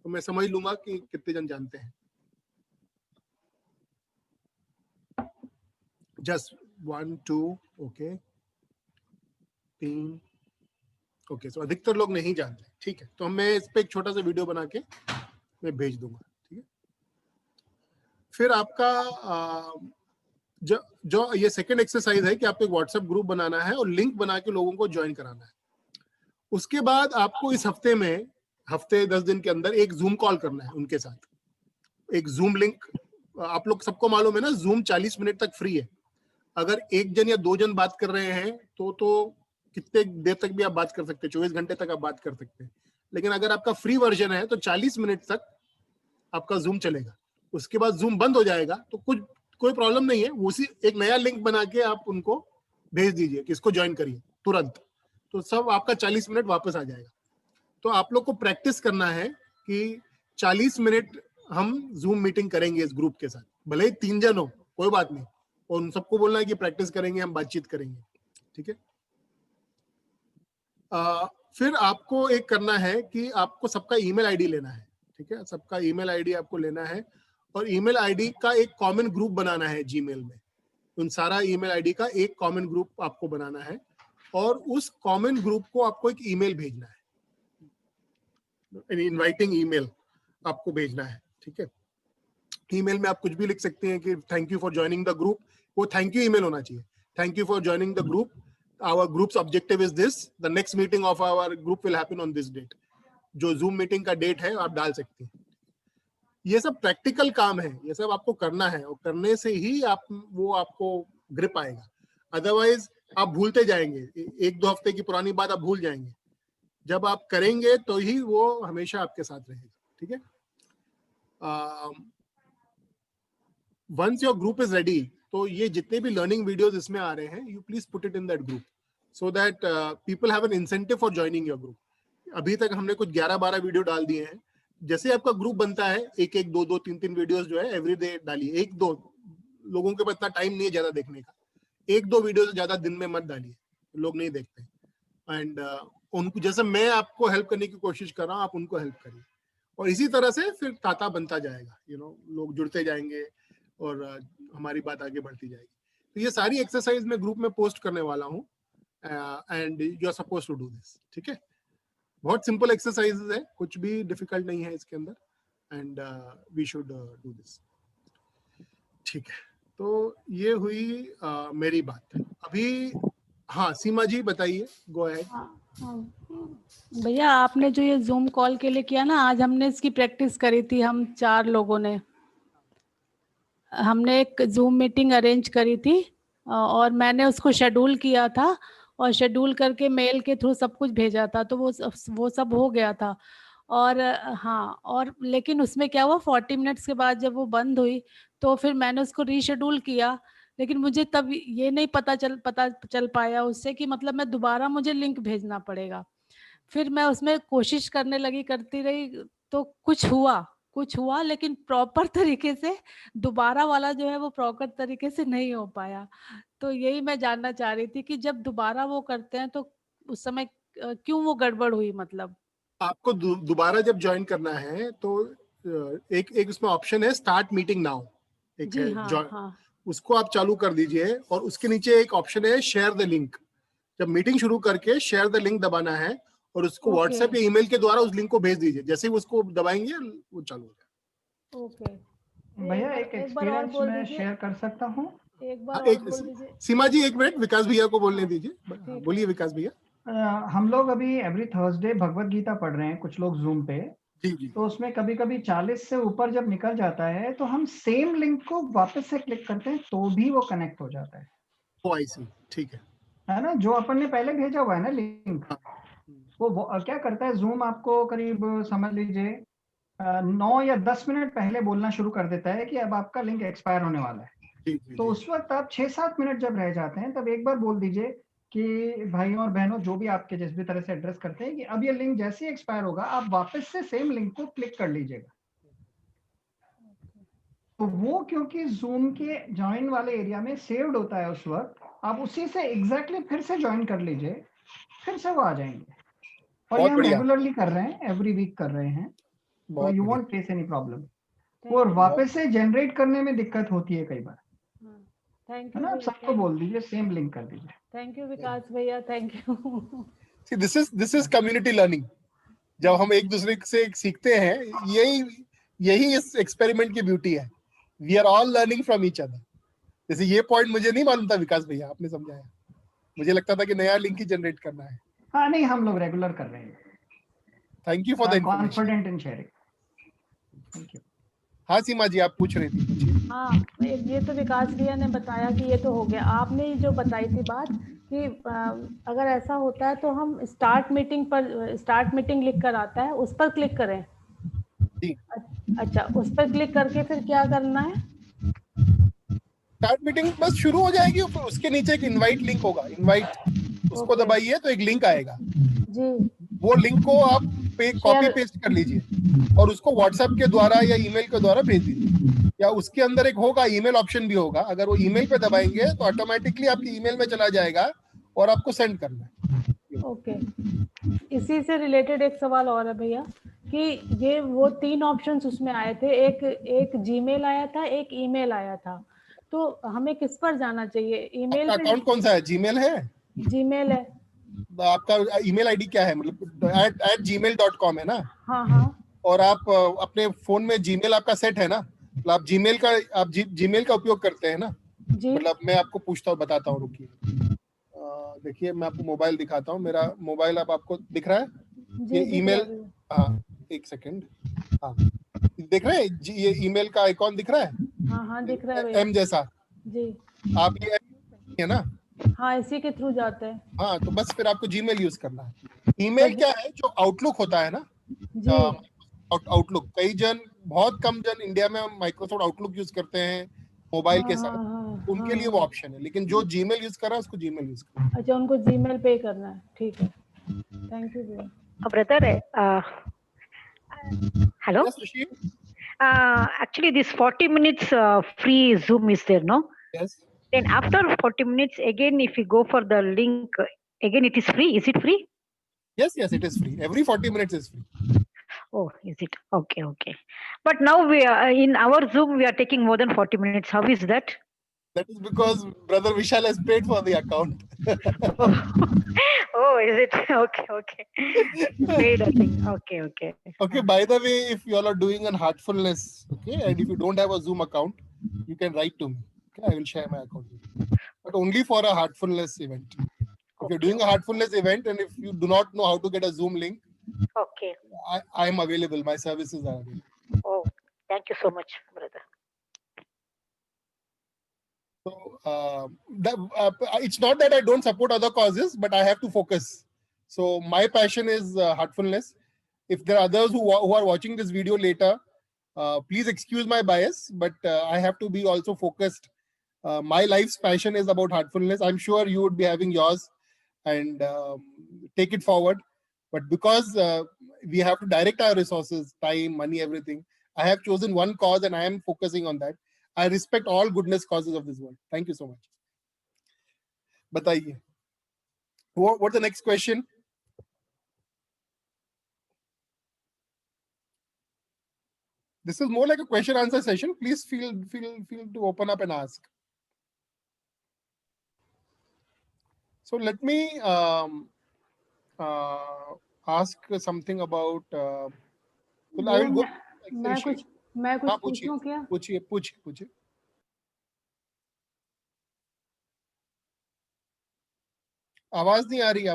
तो मैं समझ लूंगा कि कितने जन जानते हैं. Just 1 2 okay 3 okay. सो अधिकतर लोग नहीं जानते. ठीक है, तो मैं इस पे एक छोटा सा वीडियो बना के मैं भेज दूंगा. ठीक है. फिर आपका जो ये सेकंड एक्सरसाइज है कि आपको एक व्हाट्सएप ग्रुप बनाना है और लिंक बना के लोगों को ज्वाइन कराना है. उसके बाद आपको इस हफ्ते 10 दिन के अंदर एक जूम कॉल करना है उनके साथ. एक जूम लिंक, आप लोग सबको मालूम है ना, जूम 40 मिनट तक फ्री है. अगर 1 जन या 2 जन बात कर रहे हैं तो कितने देर तक भी आप बात कर सकते हैं, 24 घंटे तक आप बात कर सकते हैं. लेकिन अगर आपका फ्री वर्जन है तो 40 मिनट तक आपका जूम चलेगा. उसके बाद जूम बंद हो जाएगा, तो कोई प्रॉब्लम नहीं है. उसी एक नया लिंक बना के आप उनको भेज दीजिए कि इसको ज्वाइन करिए तुरंत, तो सब आपका 40 मिनट वापस आ जाएगा. तो आप लोग को प्रैक्टिस करना है कि 40 मिनट हम जूम मीटिंग करेंगे इस ग्रुप के साथ. भले ही 3 जन हो, कोई बात नहीं, और उन सबको बोलना है कि प्रैक्टिस करेंगे, हम बातचीत करेंगे. ठीक है. फिर आपको एक करना है कि आपको सबका ईमेल आईडी लेना है. ठीक है, सबका ईमेल आईडी आपको लेना है और ईमेल आईडी का एक कॉमन ग्रुप बनाना है जीमेल में. उन सारा ईमेल आईडी का एक कॉमन ग्रुप आपको बनाना है और उस कॉमन ग्रुप को आपको एक ईमेल भेजना है, इनवाइटिंग ईमेल आपको भेजना है. ठीक है. ईमेल में आप कुछ भी लिख सकते हैं कि thank you for joining the group. वो थैंक यू ईमेल होना चाहिए. Thank you for joining the group. Our group's objective is this. The next meeting of our group will happen on this date. जो Zoom meeting का date है आप डाल सकते हैं. ये सब प्रैक्टिकल काम है, ये सब आपको करना है और करने से ही आपको ग्रिप आएगा. अदरवाइज आप भूलते जाएंगे. 1-2 हफ्ते की पुरानी बात आप भूल जाएंगे. जब आप करेंगे तो ही वो हमेशा आपके साथ रहेगा. ठीक है. Once your group is ready, तो ये जितने भी लर्निंग वीडियोस इसमें आ रहे हैं, you please put it in that group so that people have an incentive for joining your group. अभी तक हमने कुछ 11-12 वीडियो डाल दिए हैं. जैसे आपका ग्रुप बनता है, 1-1, 2-2, 3-3 वीडियोस जो है एवरी डे डालिए. 1-2 लोगों के पास इतना टाइम नहीं है ज्यादा देखने का. 1-2 वीडियो से ज्यादा दिन में मत डालिए, लोग नहीं देखते. एंड उनको, जैसे मैं आपको हेल्प करने की कोशिश कर रहा हूँ, आप उनको हेल्प करिए. और इसी तरह से फिर ताता बनता जाएगा. लोग जुड़ते जाएंगे और हमारी बात आगे बढ़ती जाएगी. तो ये सारी एक्सरसाइज मैं ग्रुप में पोस्ट करने वाला हूँ and you are suppose to do this. ठीक है. बहुत सिंपल एक्सरसाइजेज है, कुछ भी डिफिकल्ट नहीं है इसके अंदर and we should do this. ठीक है. तो ये हुई मेरी बात. अभी हाँ, सीमा जी बताइए, गो अहेड. भैया आपने जो ये जूम कॉल के लिए किया ना, आज हमने इसकी प्रैक्टिस करी थी. हम 4 लोगों ने हमने एक जूम मीटिंग अरेंज करी थी और मैंने उसको शेड्यूल किया था और शेड्यूल करके मेल के थ्रू सब कुछ भेजा था. तो वो सब हो गया था. और हाँ, और लेकिन उसमें क्या हुआ, 40 मिनट्स के बाद जब वो बंद हुई तो फिर मैंने उसको रीशेड्यूल किया. लेकिन मुझे तब ये नहीं पता चल पाया उससे कि मतलब मैं दोबारा मुझे लिंक भेजना पड़ेगा. फिर मैं उसमें कोशिश करती रही तो कुछ हुआ लेकिन प्रॉपर तरीके से दोबारा वाला जो है वो प्रॉपर तरीके से नहीं हो पाया. तो यही मैं जानना चाह रही थी कि जब दोबारा वो करते हैं तो उस समय क्यों वो गड़बड़ हुई. मतलब आपको दोबारा जब ज्वाइन करना है तो एक उसमें ऑप्शन है स्टार्ट मीटिंग नाउ. एक है, हाँ. उसको आप चालू कर दीजिए और उसके नीचे एक ऑप्शन है शेयर द लिंक. जब मीटिंग शुरू करके शेयर द लिंक दबाना है और उसको व्हाट्सएप या ईमेल के द्वारा उस लिंक को भेज दीजिए. जैसे ही उसको दबाएंगे वो चालू हो जाएगा. ओके भैया, एक एक्सपीरियंस मैं शेयर कर सकता हूँ. एक बार और बोल दीजिए. सीमा जी 1 मिनट, विकास भैया को बोलने दीजिए. बोलिए विकास भैया. हम लोग अभी एवरी थर्सडे भगवत गीता पढ़ रहे हैं कुछ लोग जूम पे. जी. तो उसमें कभी कभी 40 से ऊपर जब निकल जाता है तो हम सेम लिंक को वापस से क्लिक करते हैं तो भी वो कनेक्ट हो जाता है. आई सी. ठीक है ना, जो अपन ने पहले भेजा हुआ है ना लिंक, वो क्या करता है, जूम आपको करीब समझ लीजिए 9 या 10 मिनट पहले बोलना शुरू कर देता है कि अब आपका लिंक एक्सपायर होने वाला है. तो उस वक्त आप 6-7 मिनट जब रह जाते हैं तब एक बार बोल दीजिए कि भाइयों और बहनों जो भी आपके जिस भी तरह से एड्रेस करते हैं कि अब ये लिंक जैसे ही एक्सपायर होगा आप वापस से सेम लिंक को क्लिक कर लीजिएगा। तो वो क्योंकि जूम के ज्वाइन वाले एरिया में सेव्ड होता है उस वक्त, आप उसी से एग्जैक्टली फिर से ज्वाइन कर लीजिए, फिर से वो आ जाएंगे। और ये बहुत हम बढ़िया, रेगुलरली कर रहे हैं, एवरी वीक कर रहे हैं, तो बहुत यू बढ़िया। Won't face any problem. और वापस से जनरेट करने में दिक्कत होती है कई बार, थैंक है यू ना? आप सबको बोल दीजिए सेम लिंक कर दीजिए। थैंक यू विकास भैया, thank you. See, this is community learning. जब हम एक दूसरे से सीखते हैं, यही इस एक्सपेरिमेंट की ब्यूटी है। We are all learning from each other. जैसे ये पॉइंट मुझे नहीं मालूम था विकास भैया, आपने समझाया। मुझे लगता था कि नया लिंक ही जनरेट करना है। हाँ नहीं, हम लोग रेगुलर कर रहे हैं। Thank you for the information. Confident in sharing. Thank you. हाँ सीमा जी, आप पूछ रही थी, पूछिए। हाँ, ये तो विकास भैया ने बताया कि ये तो हो गया। आपने जो बताई थी बात कि अगर ऐसा होता है तो हम स्टार्ट मीटिंग लिख कर आता है, उस पर क्लिक करें। जी, अच्छा, उस पर क्लिक करके फिर क्या करना है? स्टार्ट मीटिंग बस शुरू हो जाएगी, फिर उसके नीचे एक इनवाइट लिंक होगा, इनवाइट उसको दबाइए तो एक लिंक आएगा जी। वो लिंक को आप कॉपी पेस्ट कर लीजिए और उसको व्हाट्सएप के द्वारा या ईमेल के द्वारा भेज दीजिए, या उसके अंदर एक होगा ईमेल ऑप्शन भी होगा। अगर वो ईमेल पे दबाएंगे तो ऑटोमेटिकली आपकी ईमेल में चला जाएगा और आपको सेंड करना है। ओके, इसी से रिलेटेड एक सवाल और है भैया कि ये वो 3 ऑप्शंस उसमें आए थे, एक जीमेल आया था, एक ईमेल आया था, तो हमें किस पर जाना चाहिए? ईमेल आपका पे? अकाउंट कौन सा है? जीमेल है? जीमेल है। आपका ईमेल आईडी क्या है? मतलब @gmail.com है ना? हाँ हाँ। और आप अपने फोन में जीमेल आपका सेट है ना? मतलब आप जीमेल का उपयोग करते हैं ना? जी। मतलब मैं आपको पूछता हूँ, बताता हूँ, रुकिए। देखिए मैं आपको मोबाइल दिखाता हूँ। मेरा मोबाइल अब आपको दिख रहा है? जी, ये दिख ईमेल, रहा है। हाँ एक सेकेंड, हाँ देख रहे हैं ये ईमेल का आइकॉन दिख रहा है? हाँ हाँ, दिख रहा है भैया। एम जैसा। जी। आप ये है ना? हाँ, इसी के थ्रू जाते हैं। हाँ, तो बस फिर आपको जीमेल यूज करना है। ईमेल क्या है? जो आउटलुक होता है ना, जी। आउटलुक, बहुत कम जन इंडिया में माइक्रोसॉफ्ट आउटलुक यूज करते हैं मोबाइल के साथ, उनके लिए वो ऑप्शन है। लेकिन जो जीमेल यूज कर रहा है उसको जीमेल यूज करना है। अच्छा, उनको जीमेल पे करना है, ठीक है। थैंक यू भैया। Brother, hello. Yes, Rishi? Actually, this 40 minutes free Zoom is there, no? Yes. Then after 40 minutes, again, if you go for the link, again it is free. Is it free? Yes, it is free. Every 40 minutes is free. Oh, is it? Okay, okay. But now we are in our Zoom, we are taking more than 40 minutes. How is that? That is because Brother Vishal has paid for the account. Oh, is it? Okay, okay. Paid, I think. Okay, okay. Okay, by the way, if you all are doing an heartfulness, okay, and if you don't have a Zoom account, you can write to me. Okay, I will share my account with you. But only for a heartfulness event. If you're doing a heartfulness event and if you do not know how to get a Zoom link, Okay. I am available. My services are available. Oh, thank you so much, brother. So it's not that I don't support other causes, but I have to focus. So my passion is heartfulness. If there are others who are watching this video later, please excuse my bias, but I have to be also focused. My life's passion is about heartfulness. I'm sure you would be having yours and take it forward. But because we have to direct our resources, time, money, everything, I have chosen one cause and I am focusing on that. I respect all goodness causes of this world. Thank you so much. Bataiye. What's the next question? This is more like a question answer session. Please feel to open up and ask. So let me ask something about. So I will go. मैं कुछ पूछूं क्या? पूछिए. आवाज नहीं आ रही.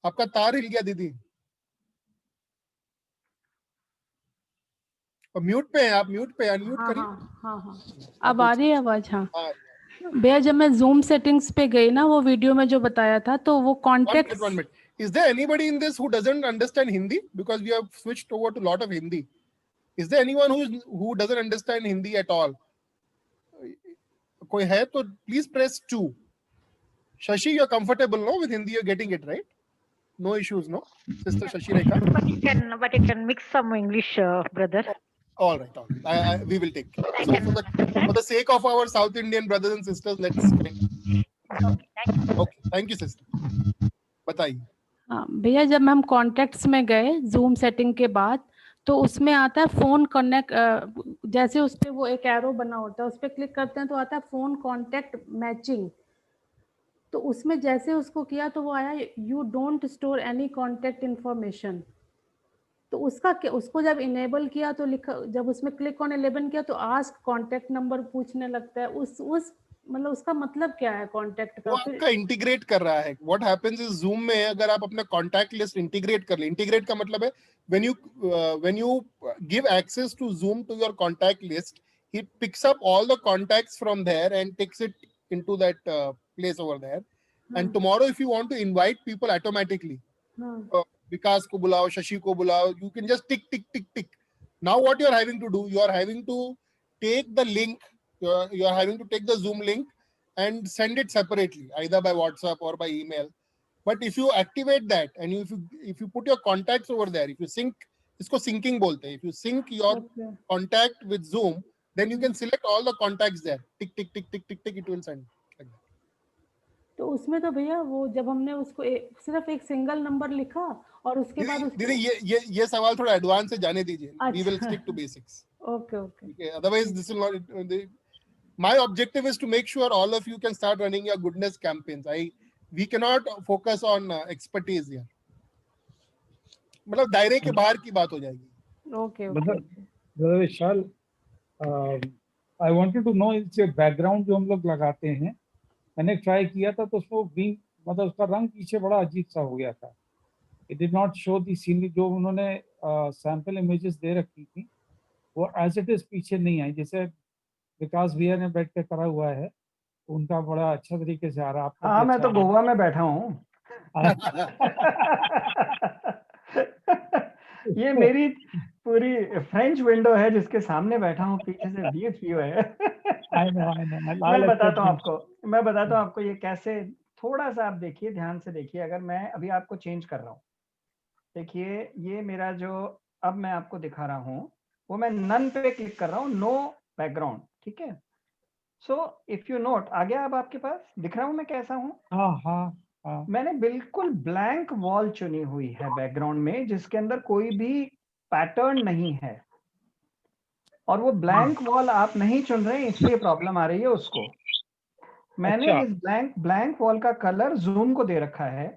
आपका तार हिल गया दीदी. म्यूट पे है आप. म्यूट पे अनम्यूट करिए. हाँ. अब आ रही है आवाज? हाँ भैया, जब मैं जूम सेटिंग्स पे गई ना, वो वीडियो में जो बताया था, तो वो context. 1 minute. Is there anybody in this who doesn't understand Hindi? Because we have switched over to a lot of Hindi. Is there anyone who doesn't understand Hindi at all? कोई है तो please press 2. Shashi, you're comfortable no with Hindi? You're getting it right? No issues, no, Sister Shashi Rekha. But you can mix some English, brother. All right, all right. We will take care. So for the sake of our South Indian brothers and sisters, let's. Okay, thank you, sister. बताइए. हाँ भैया, जब हम contacts में गए zoom setting के बाद, तो उसमें आता है फोन कनेक्ट, जैसे उस पे वो एक एरो बना होता है, उस पे क्लिक करते हैं तो आता है फोन कॉन्टेक्ट मैचिंग। तो उसमें जैसे उसको किया तो वो आया you don't store any contact information. तो उसको जब इनेबल किया तो लिखा, जब उसमें क्लिक ऑन 11 किया तो आस्क कॉन्टेक्ट नंबर पूछने लगता है। उस मतलब उसका मतलब क्या है कॉन्टेक्ट का? वो आपका इंटीग्रेट कर रहा है। व्हाट हैपेंस इज जूम में अगर आप अपना कॉन्टैक्ट लिस्ट इंटीग्रेट कर ले, इंटीग्रेट का मतलब है when you give access to Zoom to your contact list, it picks up all the contacts from there and takes it into that place over there. And tomorrow if you want to invite people automatically, Vikas ko bulao, Shashi ko bulao, you can just tick tick tick tick. Now what you are having to do, you are having to take the link, you are having to take the Zoom link and send it separately, either by WhatsApp or by email. But if you activate that and if you put your contacts over there, if you sync, isko syncing bolte hain, if you sync your contact with Zoom, then you can select all the contacts there. Tick tick tick tick tick tick, it will send. तो उसमें तो भैया वो जब हमने उसको सिर्फ एक सिंगल नंबर लिखा और उसके बाद दीदी ये सवाल थोड़ा एडवांस से जाने दीजिए. We will stick to basics. Okay. Otherwise this will not. My objective is to make sure all of you can start running your goodness campaigns. We cannot focus on expertise here. मतलब दायरे के बाहर की बात हो जाएगी. Okay. Brother Vishal, I wanted to know इससे background जो हम लोग लगाते हैं, मैंने ट्राई किया था तो उसको मतलब उसका रंग पीछे बड़ा अजीब सा हो गया था. It did not show the scene. जो उन्होंने सैंपल इमेजेस दे रखी थी वो एज इट इज पीछे नहीं आई. जैसे विकास भैया ने बैठ के करा हुआ है, उनका बड़ा अच्छा तरीके से आ रहा. हाँ, मैं तो गोवा में बैठा हूँ. ये मेरी पूरी फ्रेंच विंडो है जिसके सामने बैठा हूँ, पीछे से व्यू है. मैं बताता हूँ आपको ये कैसे. थोड़ा सा आप देखिए, ध्यान से देखिए. अगर मैं अभी आपको चेंज कर रहा हूँ, देखिए ये मेरा जो अब मैं आपको दिखा रहा हूँ वो मैं नन पे क्लिक कर रहा हूँ, नो बैकग्राउंड. ठीक है. सो इफ यू नोट, आ गया अब आपके पास? दिख रहा हूँ मैं कैसा हूँ? मैंने बिल्कुल ब्लैंक वॉल चुनी हुई है बैकग्राउंड में, जिसके अंदर कोई भी पैटर्न नहीं है. और वो ब्लैंक वॉल आप नहीं चुन रहे हैं, इसलिए प्रॉब्लम आ रही है उसको. मैंने इस ब्लैंक वॉल का कलर जूम को दे रखा है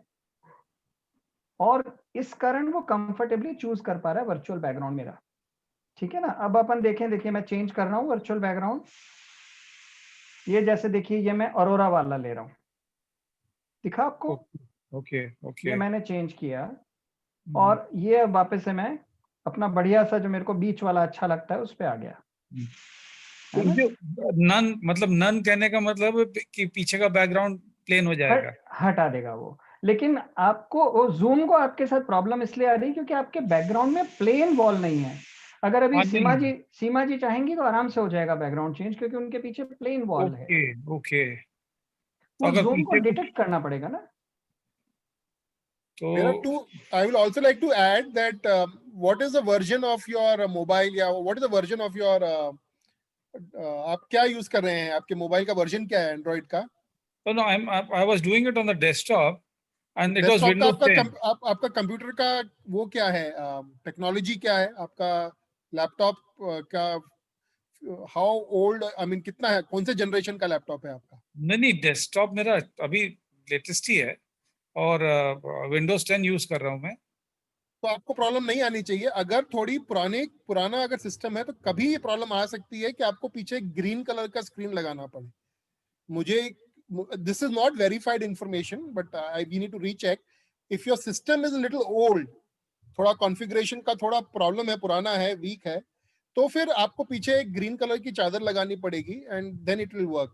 और इस कारण वो कंफर्टेबली चूज कर पा रहा है वर्चुअल बैकग्राउंड मेरा. ठीक है ना. अब अपन देखिए मैं चेंज कर रहा हूँ वर्चुअल बैकग्राउंड. ये जैसे देखिए, ये मैं अरोरा वाला ले रहा हूँ. दिखा आपको? ओके. ये मैंने चेंज किया और ये अब वापस से मैं अपना बढ़िया सा जो मेरे को बीच वाला अच्छा लगता है उस पे आ गया. नन मतलब नन कहने का मतलब कि पीछे का बैकग्राउंड प्लेन हो जाएगा, हटा देगा वो. लेकिन आपको जूम को आपके साथ प्रॉब्लम इसलिए आ रही है क्योंकि आपके बैकग्राउंड में प्लेन वॉल नहीं है. अगर अभी सीमा जी चाहेंगी तो आराम से हो जाएगा बैकग्राउंड चेंज, क्योंकि उनके पीछे प्लेन वॉल है. ओके. तो जूम को डिटेक्ट करना पड़ेगा ना. तो I will also like to add that what is the version of your mobile, या what is the version of your आप क्या यूज कर रहे हैं? आपके मोबाइल का वर्जन क्या है एंड्रॉइड का? No, I was doing it on the desktop and it was Windows 10. आपका कंप्यूटर का वो क्या है, टेक्नोलॉजी क्या है आपका? लैपटॉप का हाउ ओल्ड, आई मीन कितना है, कौन से जनरेशन का लैपटॉप है आपका? नहीं, डेस्कटॉप मेरा अभी लेटेस्ट ही है और विंडोज 10 यूज कर रहा हूँ मैं. तो आपको प्रॉब्लम नहीं आनी चाहिए. अगर थोड़ी पुराना अगर सिस्टम है तो कभी ये प्रॉब्लम आ सकती है कि आपको पीछे ग्रीन कलर का स्क्रीन लगाना पड़े. This is not verified information but we need to recheck. If your system is little old, थोड़ा कॉन्फ़िगरेशन का थोड़ा प्रॉब्लम है, पुराना है, वीक है, तो फिर आपको पीछे एक ग्रीन कलर की चादर लगानी पड़ेगी and then it will work.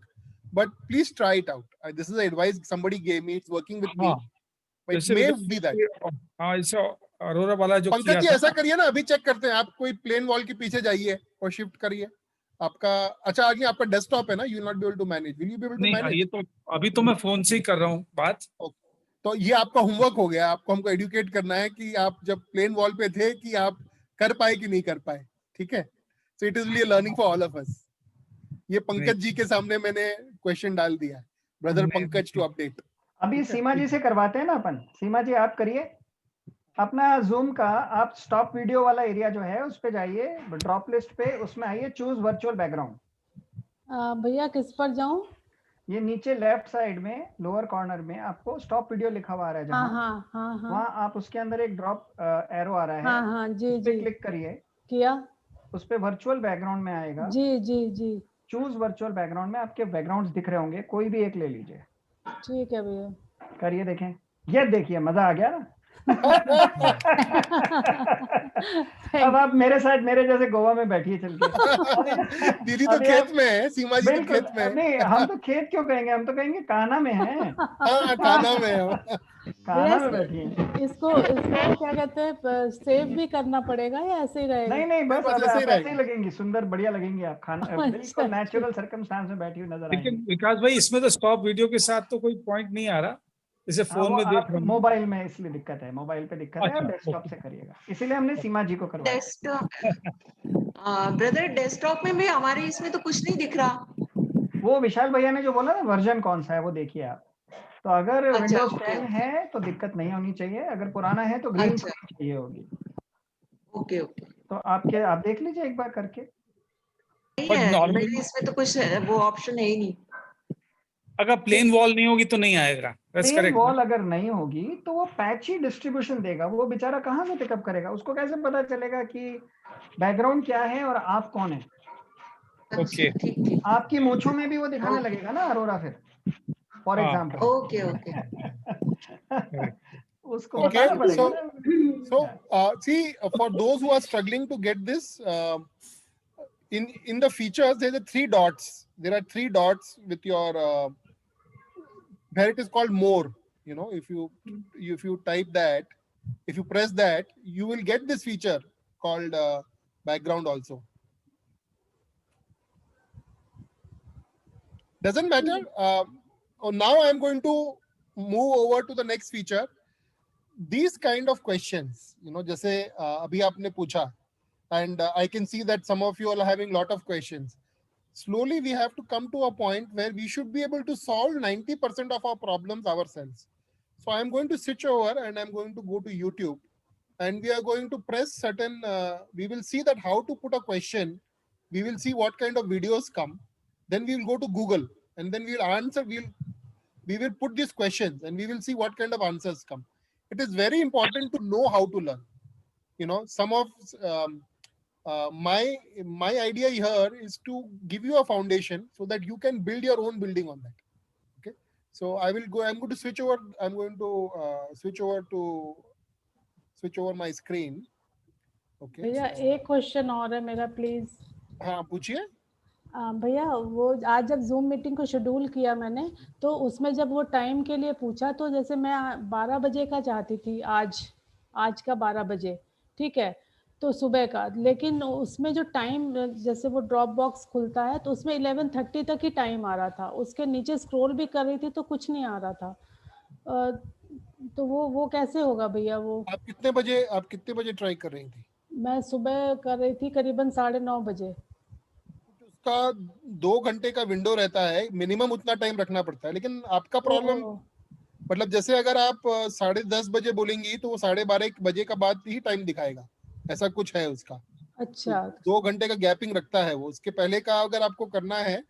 But please try it out. This is advice somebody gave me, it's working with me. It may be that. हां, इसे अरोरा वाला जो पंकज जी ऐसा करिए ना, अभी चेक करते हैं. आप कोई प्लेन वॉल के पीछे जाइए और शिफ्ट करिए. आपका अच्छा आगे आपका डेस्कटॉप है ना, you will not be able to manage, will you be able to नहीं, मैनेज? ये तो अभी तो मैं फोन से ही कर रहा हूँ बात। तो ये आपका होमवर्क हो गया, आपको हमको एडुकेट करना है कि आप जब प्लेन वॉल पे थे कि आप कर पाए कि नहीं कर पाए, ठीक है? So it is really learning for all of us. ये पंकज जी के सामने मैंने क्वेश्चन डाल दिया, ब्रदर पंकज टू अपडेट। अभी सीमा जी से करवाते हैं ना अपन। सीमा जी आप करिए अपना जूम का, आप स्टॉप वीडियो वाला एरिया जो है उस पे जाइए, ड्रॉप लिस्ट पे, उसमें आइए चूज वर्चुअल बैकग्राउंड। भैया किस पर जाऊं? ये नीचे लेफ्ट साइड में लोअर कॉर्नर में आपको स्टॉप वीडियो लिखा हुआ आ रहा है हाँ जहाँ, हाँ हाँ हाँ वहाँ आप उसके अंदर एक ड्रॉप एरो आ रहा है, हाँ हाँ जी उस पे जी क्लिक करिए, किया उस पे वर्चुअल बैकग्राउंड में आएगा, जी जी जी चूज वर्चुअल बैकग्राउंड में आपके बैकग्राउंड्स दिख रहे होंगे, कोई भी एक ले लीजिए, ठीक है भैया। करिए देखें। ये देखिए मजा आ गया ना। अब आप मेरे साथ मेरे जैसे गोवा में बैठिए चल के। दीदी तो अभी खेत आप- में है, सीमा जी तो बिल्कुल खेत में है। नहीं, हम तो खेत क्यों कहेंगे, हम तो कहेंगे कान्हा में है। हाँ कान्हा में है। कान्हा में बैठी है। इसको इसको क्या कहते हैं, सेव भी करना पड़ेगा या ऐसे ही रहेगा? नहीं नहीं, बस बस अब ऐसे ही आप ऐसे ही रहेगा। लगेंगी, सुंदर बढ़िया लगेंगी आप, खाना अच्छा, बिल्कुल नेचुरल सर्कमस्टांस में बैठी हुई नजर लेकिन आएंगी। विकास भाई इसमें तो स्टॉप वीडियो के साथ तो कोई पॉइंट नहीं आ रहा, जैसे हाँ, फोन वो में देख आप रहा हूँ। मोबाइल में इसलिए दिक्कत है, मोबाइल पे दिक्कत है, आप अच्छा, डेस्कटॉप ओके। से करिएगा, इसीलिए हमने सीमा जी को करवाया। डेस्कटॉप ब्रदर, डेस्कटॉप में भी हमारे इसमें तो कुछ नहीं दिख रहा। वो विशाल भैया ने जो बोला ना, वर्जन कौन सा है वो देखिए आप। तो अगर अच्छा, विंडोज ओके 10 है तो दिक्कत नहीं होनी चाहिए, अगर पुराना है तो ग्रीन अच्छा, स्क्रीन चाहिए होगी। Okay okay. तो आप देख लीजिए एक बार करके। नहीं बट है नॉर्मली मेरे इसमें तो कुछ वो ऑप्शन है ही नहीं। अगर प्लेन वॉल नहीं होगी तो नहीं आएगा, दैट्स प्लेन करेक्ट। वॉल अगर नहीं होगी तो वो पैची डिस्ट्रीब्यूशन देगा, वो बेचारा कहाँ से पिकअप करेगा, उसको कैसे पता चलेगा कि बैकग्राउंड क्या है और आप कौन है? अच्छा, ओके। ठीक ठीक। आपकी मूंछों में भी वो दिखाने लगेगा ना अरोरा, फिर फॉर हाँ, एग्जाम्पल। Okay okay. correct. उसको Okay, बताना पड़ेगा so ना। see, for those who are struggling to get this, in the features there's a 3 dots. There are 3 dots with your where it is called more. You know, if you type that, if you press that, you will get this feature called background also. Doesn't matter. Now I'm going to move over to the next feature. These kind of questions, you know, जैसे अभी आपने पूछा, and I can see that some of you all are having lot of questions. Slowly we have to come to a point where we should be able to solve 90% of our problems ourselves. So I'm going to switch over and I'm going to go to YouTube, and we are going to press certain, we will see that how to put a question. We will see what kind of videos come. Then we will go to Google and then we'll answer, we will put these questions and we will see what kind of answers come. It is very important to know how to learn. You know, some of my idea here is to give you a foundation so that you can build your own building on that. Okay, so I'm going to switch over. I'm going to switch over my screen. Okay. भैया एक question और है मेरा, please. हाँ पूछिए। भैया वो आज जब जूम मीटिंग को शेड्यूल किया मैंने, तो उसमें जब वो टाइम के लिए पूछा, तो जैसे मैं 12 बजे का चाहती थी, आज का 12 बजे, ठीक है, तो सुबह का, लेकिन उसमें जो टाइम, जैसे वो ड्रॉप बॉक्स खुलता है तो उसमें 11:30 तक ही टाइम आ रहा था, उसके नीचे स्क्रॉल भी कर रही थी तो कुछ नहीं आ रहा था। तो वो कैसे होगा भैया? वो आप कितने बजे ट्राई कर रही थी? मैं सुबह कर रही थी करीबन 9:30 बजे। उसका 2 घंटे का विंडो रहता है, मिनिमम उतना टाइम रखना पड़ता है, लेकिन आपका प्रॉब्लम, मतलब जैसे अगर आप 10:30 बजे बोलेंगी तो वो 12:30 बजे का बाद ही टाइम दिखाएगा, ऐसा कुछ है उसका। अच्छा, तो 2 घंटे का गैपिंग रखता है वो। उसके पहले का अगर आपको करना है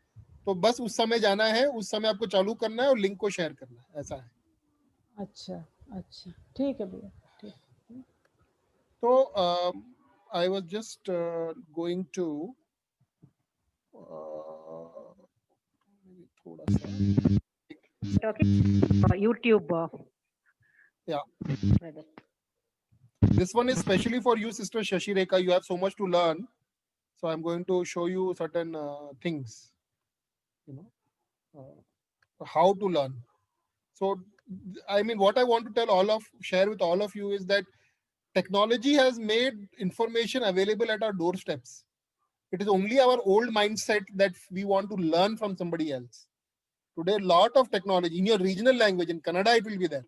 तो बस उस समय जाना है, उस समय आपको चालू करना है और लिंक को शेयर करना है, ऐसा है। अच्छा अच्छा, ठीक है भैया, ठीक। तो I was just going to थोड़ा सा YouTube. Yeah. This one is specially for you, Sister Shashi Rekha. You have so much to learn. So I'm going to show you certain things, you know, how to learn. So, I mean, what I want to share with all of you is that technology has made information available at our doorsteps. It is only our old mindset that we want to learn from somebody else. Today, lot of technology in your regional language, in Kannada, it will be there.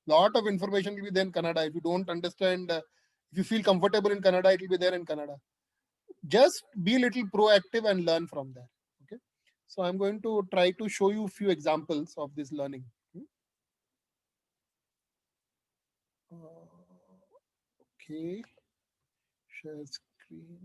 Lot of information will be there in Kannada. If you don't understand, if you feel comfortable in Kannada, it will be there in Kannada. Just be a little proactive and learn from there. Okay. So I'm going to try to show you a few examples of this learning. Okay. Share screen.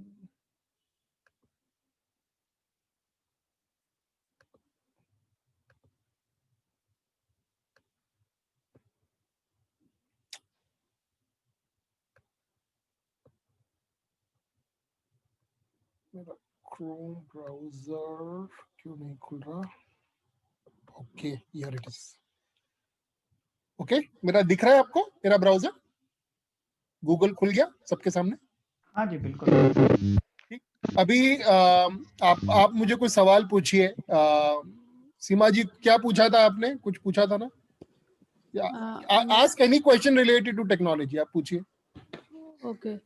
मेरा Chrome browser क्यों नहीं खुल रहा? Okay, here it is. Okay, मेरा दिख रहा है आपको मेरा ब्राउजर? गूगल खुल गया सबके सामने? हाँ जी बिल्कुल। ठीक, अभी आप मुझे कोई सवाल पूछिए। सीमा जी क्या पूछा था आपने? कुछ पूछा था ना? Ask any question related to technology, आप पूछिए। ओके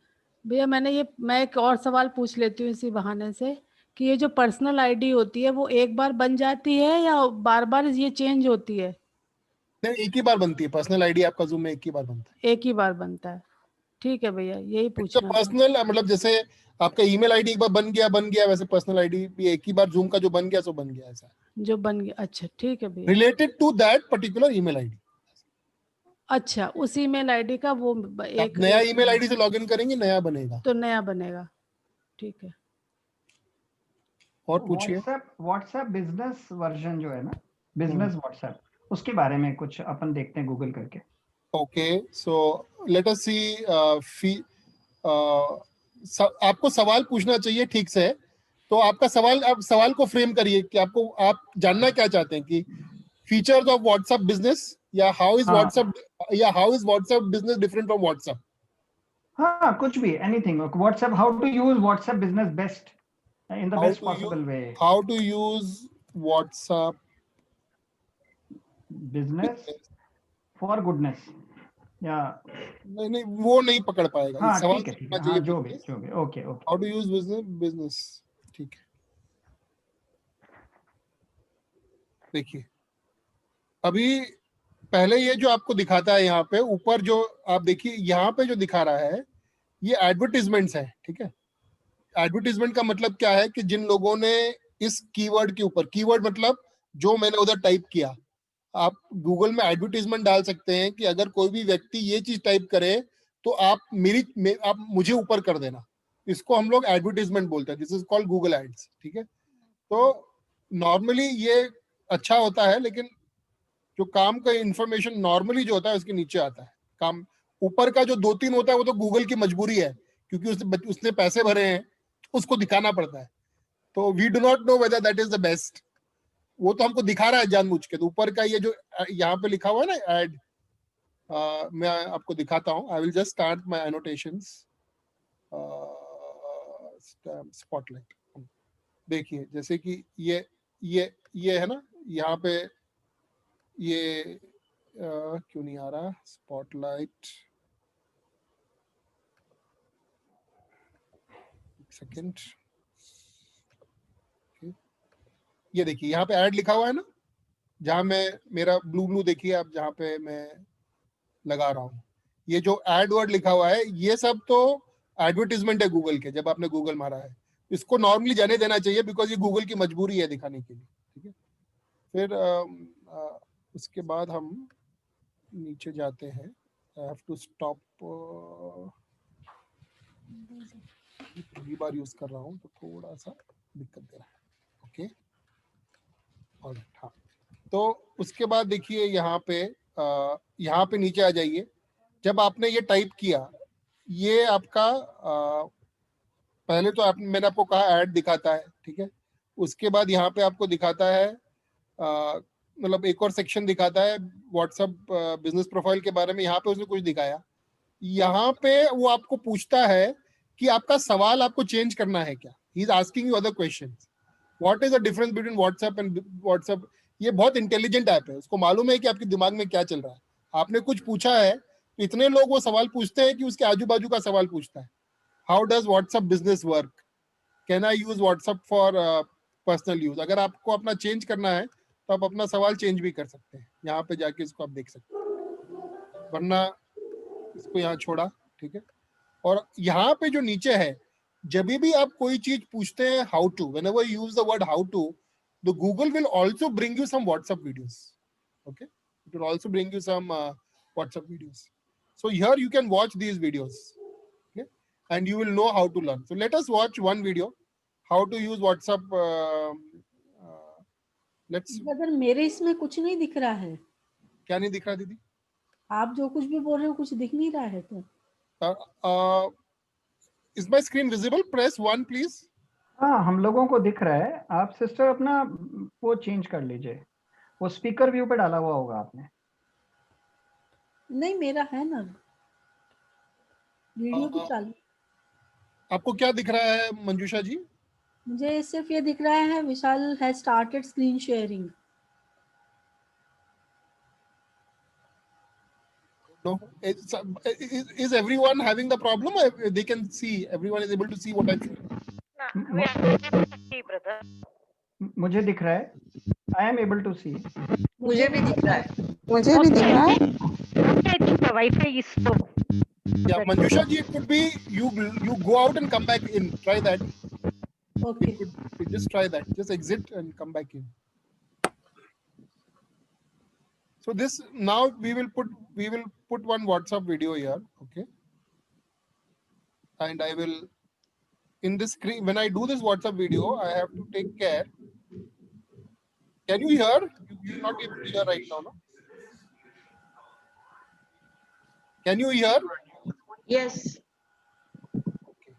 भैया, मैं एक और सवाल पूछ लेती हूँ इसी बहाने से कि ये जो पर्सनल आईडी होती है वो एक बार बन जाती है या बार बार ये चेंज होती है? नहीं, एक ही बार बनती है। पर्सनल आईडी आपका Zoom में एक ही बार बनता है। एक ही बार बनता है, ठीक है भैया, यही पूछना था। पर्सनल मतलब जैसे आपका ईमेल आईडी एक बार बन गया, वैसे पर्सनल आईडी भी एक ही बार Zoom का जो बन गया सो बन गया, ऐसा जो बन गया। अच्छा ठीक है भैया। Related to that particular email ID. अच्छा, उस ईमेल आईडी का वो एक नया ईमेल आईडी से लॉगिन करेंगे, नया बनेगा तो नया बनेगा, ठीक है। और पूछिए। व्हाट्सएप बिजनेस वर्जन जो है ना, बिजनेस व्हाट्सएप, उसके बारे में कुछ अपन देखते हैं गूगल करके। ओके, सो लेट अस सी। आपको सवाल पूछना चाहिए ठीक से, तो आपका सवाल, आप सवाल को फ्रेम करिए कि आप जानना क्या चाहते हैं कि फीचर्स ऑफ व्हाट्सएप बिजनेस, या how is WhatsApp business different from WhatsApp. हाँ, कुछ भी, anything. WhatsApp, how to use WhatsApp business best in the best possible way. How to use WhatsApp business for goodness, या नहीं वो नहीं पकड़ पाएगा। हाँ सवाल ठीक है, हाँ जो भी okay. How to use business, ठीक है। देखिए, अभी पहले ये जो आपको दिखाता है यहाँ पे ऊपर, जो आप देखिए यहाँ पे जो दिखा रहा है ये एडवर्टीजमेंट्स है, ठीक है। एडवर्टीजमेंट का मतलब क्या है कि जिन लोगों ने इस कीवर्ड के ऊपर, कीवर्ड मतलब जो मैंने उधर टाइप किया, आप गूगल में एडवर्टीजमेंट डाल सकते हैं कि अगर कोई भी व्यक्ति ये चीज टाइप करे तो आप मुझे ऊपर कर देना। इसको हम लोग एडवर्टीजमेंट बोलते हैं। This is called Google ads, ठीक है। तो नॉर्मली ये अच्छा होता है, लेकिन जो काम का इंफॉर्मेशन नॉर्मली जो होता है उसके नीचे आता है। काम ऊपर का जो 2-3 होता है वो तो गूगल की मजबूरी है, क्योंकि उसने पैसे भरे हैं, उसको दिखाना पड़ता है। तो we do not know whether that is the best. वो तो हमको दिखा रहा है जानबूझ के। तो ऊपर का ये जो यहाँ पे लिखा हुआ है ना एड, मैं आपको दिखाता हूँ। I will just start my annotations. Spotlight, देखिए जैसे कि ये है ना, यहाँ पे ये क्यों नहीं आ रहा स्पॉटलाइट, सेकंड। ये देखिए यहाँ पे ऐड लिखा हुआ है ना, जहां मैं मेरा ब्लू देखिए आप, जहां पे मैं लगा रहा हूँ, ये जो एड वर्ड लिखा हुआ है ये सब तो एडवर्टीजमेंट है गूगल के। जब आपने गूगल मारा है, इसको नॉर्मली जाने देना चाहिए, बिकॉज ये गूगल की मजबूरी है दिखाने के लिए, ठीक है। फिर उसके बाद हम नीचे जाते हैं। आई हैव टू स्टॉप, पहली बार यूज कर रहा हूँ तो थोड़ा सा दिक्कत दे रहा है। ओके, ऑलराइट, हाँ। तो उसके बाद देखिए यहाँ पे नीचे आ जाइए। जब आपने ये टाइप किया, ये आपका पहले तो मैंने आपको कहा ऐड दिखाता है, ठीक है। उसके बाद यहाँ पे आपको दिखाता है मतलब एक और सेक्शन दिखाता है व्हाट्सएप बिजनेस प्रोफाइल के बारे में। यहाँ पे उसने कुछ दिखाया। यहाँ पे वो आपको पूछता है कि आपका सवाल आपको चेंज करना है क्या। He is asking you other questions. What is the difference between WhatsApp and WhatsApp. ये बहुत इंटेलिजेंट ऐप है, उसको मालूम है कि आपके दिमाग में क्या चल रहा है। आपने कुछ पूछा है तो इतने लोग वो सवाल पूछते हैं कि उसके आजू बाजू का सवाल पूछता है। How does WhatsApp business work, can I use WhatsApp for personal use? अगर आपको अपना चेंज करना है तो आप अपना सवाल चेंज भी कर सकते हैं, यहाँ पे जाके इसको आप देख सकते हैं, वरना इसको यहाँ छोड़ा, ठीक है। और यहाँ पे जो नीचे है, जब भी आप कोई चीज पूछते हैं how to, whenever you use the word how to, the Google will also bring you some WhatsApp videos. Okay, it will also bring you some WhatsApp videos. So here you can watch these videos, okay, and you will know how to learn. So let us watch one video, how to use WhatsApp. Let's. अगर मेरे इसमें कुछ नहीं दिख रहा है, क्या नहीं दिख रहा दीदी? आप जो कुछ भी बोल रहे हो कुछ दिख नहीं रहा है तो? Is my screen visible? Press 1 please. हाँ, हम लोगों को दिख रहा है। आप सिस्टर अपना वो चेंज कर लीजिए, वो स्पीकर व्यू पे डाला हुआ होगा आपने। नहीं, मेरा है ना, वीडियो तो चालू। आपको क्या दिख रहा है मंजूषा जी? मुझे सिर्फ ये दिख रहा है Vishal has started screen sharing. No, is everyone having the problem? They can see, everyone is able to see what I'm saying. मुझे दिख रहा है, I am able to see. मुझे भी दिख रहा है। मुझे भी दिख रहा है। Wi-Fi is slow. Yeah, Manjusha ji, it could be you go out and come back in. Try that. Okay. Just try that. Just exit and come back in. So this, now we will put one WhatsApp video here, okay? And I will, in this screen, when I do this WhatsApp video, I have to take care. Can you hear? You're not able to hear right now, no? Can you hear? Yes. Okay.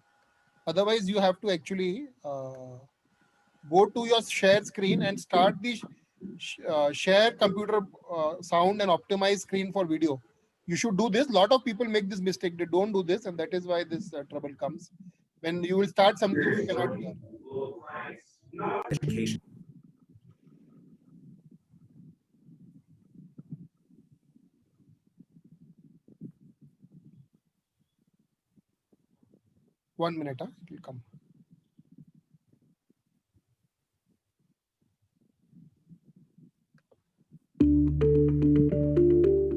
Otherwise, you have to actually go to your share screen and start the share computer sound and optimize screen for video. You should do this. A lot of people make this mistake. They don't do this, and that is why this trouble comes. When you will start something, you cannot hear. Education. One minute, it will come.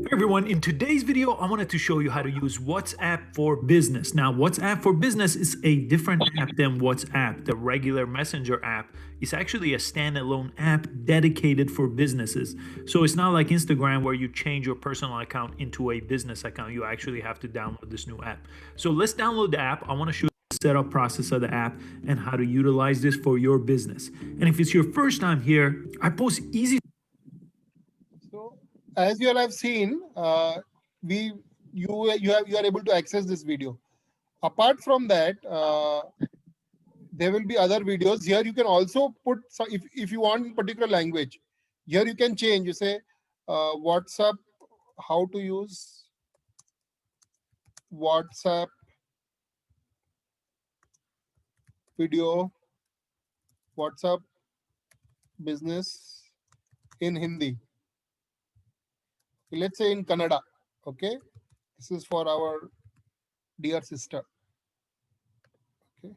Hey everyone, in today's video, I wanted to show you how to use WhatsApp for Business. Now, WhatsApp for Business is a different app than WhatsApp. The regular messenger app is actually a standalone app dedicated for businesses. So it's not like Instagram where you change your personal account into a business account. You actually have to download this new app. So let's download the app. I want to show you the setup process of the app and how to utilize this for your business. And if it's your first time here, I post easy. As you all have seen, you are able to access this video. Apart from that, there will be other videos. Here you can also put, if you want in particular language, here you can change. You say WhatsApp, how to use WhatsApp video, WhatsApp business in Hindi. Let's say in Kannada, okay? This is for our dear sister. Okay.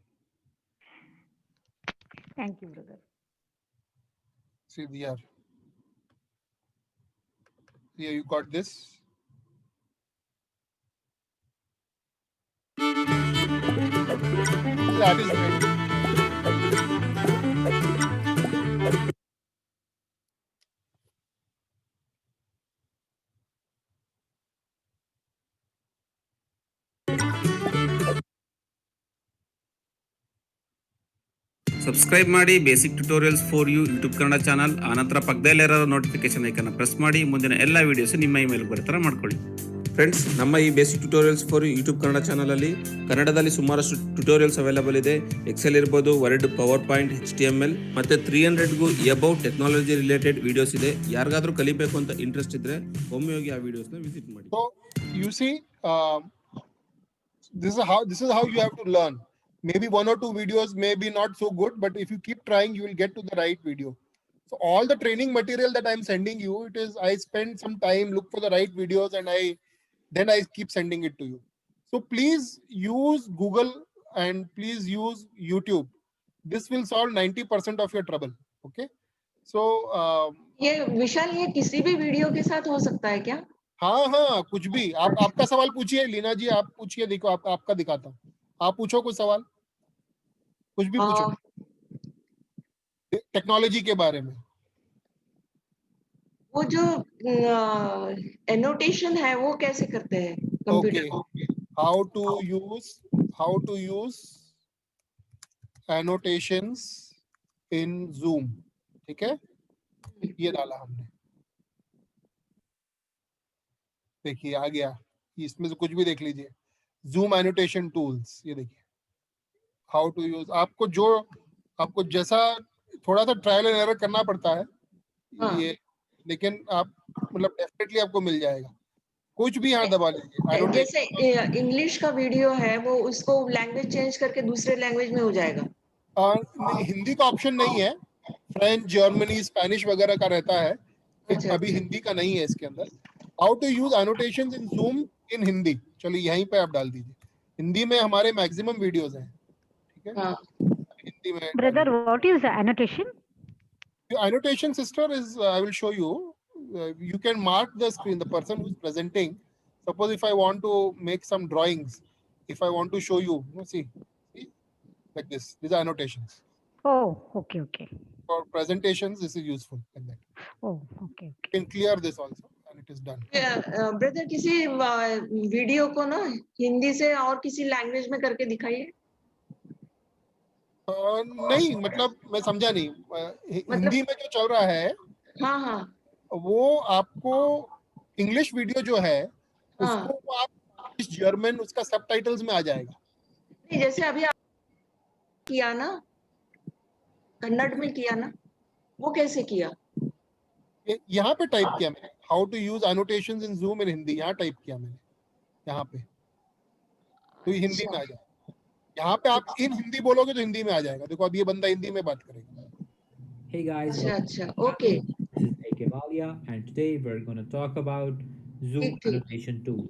Thank you, brother. See here. Here you got this. That is great. Subscribe ಮಾಡಿ basic tutorials for you YouTube Kannada channel. ಆನಂತರ ಪಕ್ಕದಲ್ಲಿರೋ notification ಐಕನ್ನ press ಮಾಡಿ ಮುಂದಿನ ಎಲ್ಲ videos ನಿಮ್ಮ email ಬರೋ ಥರ ಮಾಡ್ಕೊಳ್ಳಿ. ಫ್ರೆಂಡ್ಸ್, ನಮ್ಮ ಈ basic tutorials for YouTube Kannada ಚಾನಲಲ್ಲಿ ಕನ್ನಡದಲ್ಲಿ ಸುಮಾರಷ್ಟು ಟ್ಯುಟೋರಿಯಲ್ಸ್ ಅವೈಲೇಬಲ್ ಇದೆ. ಎಕ್ಸೆಲ್ ಇರ್ಬೋದು, ವರ್ಡ್, ಪವರ್ ಪಾಯಿಂಟ್, HTML ಮತ್ತು 300ಗೂ ಅಬೌಟ್ ಟೆಕ್ನಾಲಜಿ ರಿಲೇಟೆಡ್ ವಿಡಿಯೋಸ್ ಇದೆ. ಯಾರಿಗಾದ್ರೂ ಕಲಿಬೇಕು ಅಂತ ಇಂಟ್ರೆಸ್ಟ್ ಇದ್ರೆ ಒಮ್ಮೆ ಹೋಗಿ ಆ ವಿಡಿಯೋಸ್ನ ವಿಸಿಟ್ ಮಾಡಿ. So you see, this is how you have to learn. Maybe one or two videos may be not so good, but if you keep trying, you will get to the right video. So all the training material that I'm sending you, I spend some time, look for the right videos, and then I keep sending it to you. So please use Google and please use YouTube this will solve 90% of your trouble. Okay, so ये विशाल, ये किसी भी video के साथ हो सकता है क्या? हाँ हाँ, कुछ भी। आपका सवाल पूछिए लीना जी, आप पूछिए, देखो आपका दिखाता हूँ। आप पूछो कुछ सवाल, कुछ भी पूछो टेक्नोलॉजी के बारे में। वो जो एनोटेशन है वो कैसे करते हैं कंप्यूटर को? How to use annotations in Zoom. ठीक है, ये डाला हमने, देखिए आ गया। इसमें से कुछ भी देख लीजिए, जूम एनोटेशन टूल्स, ये देखिए हाउ टू यूज। आपको जैसा थोड़ा सा ट्रायल एंड एरर करना पड़ता है ये, लेकिन आप मतलब डेफिनेटली आपको मिल जाएगा। कुछ भी यहाँ दबा लीजिए। जैसे इंग्लिश का वीडियो है वो उसको लैंग्वेज चेंज करके दूसरे लैंग्वेज में हो जाएगा? हिंदी का ऑप्शन नहीं है, फ्रेंच, जर्मनी, स्पेनिश वगैरह का रहता है। अच्छा, अभी हिंदी का नहीं है इसके अंदर। How to use annotations in Zoom in Hindi, चलिए यहीं पे आप डाल दीजिए। हिंदी में हमारे मैक्सिमम वीडियोस हैं, ठीक है। हाँ। हिंदी में Brother, what is the annotation? Annotation, sister, is I will show you. You can mark the screen, the person who's presenting. Suppose if I want to make some drawings, if I want to show you, see like this. These are annotations. Oh, okay, okay. For presentations, this is useful like that. Oh, okay, okay. You can clear this also, and it is done. Brother, किसी video को ना हिंदी से और किसी language में करके दिखाइए। नहीं, मतलब मैं समझा नहीं। हिंदी में जो चल रहा है, हाँ हाँ, वो आपको इंग्लिश वीडियो जो है उसको आप जर्मन उसका सबटाइटल्स में आ जाएगा। नहीं, जैसे अभी आप किया ना, कन्नड़ में किया ना, वो कैसे किया? यहाँ पे टाइप किया मैंने, how to use annotations in Zoom in Hindi, यहाँ टाइप किया मैंने, यहाँ पे तो ये हिंदी में आ जाएगा। यहाँ पे आप इन हिंदी बोलोगे तो हिंदी में आ जाएगा। देखो अब ये बंदा हिंदी में बात करेगा। Hey guys, अच्छा, okay. This is A.K. Valia, and today we're going to talk about Zoom annotation tools.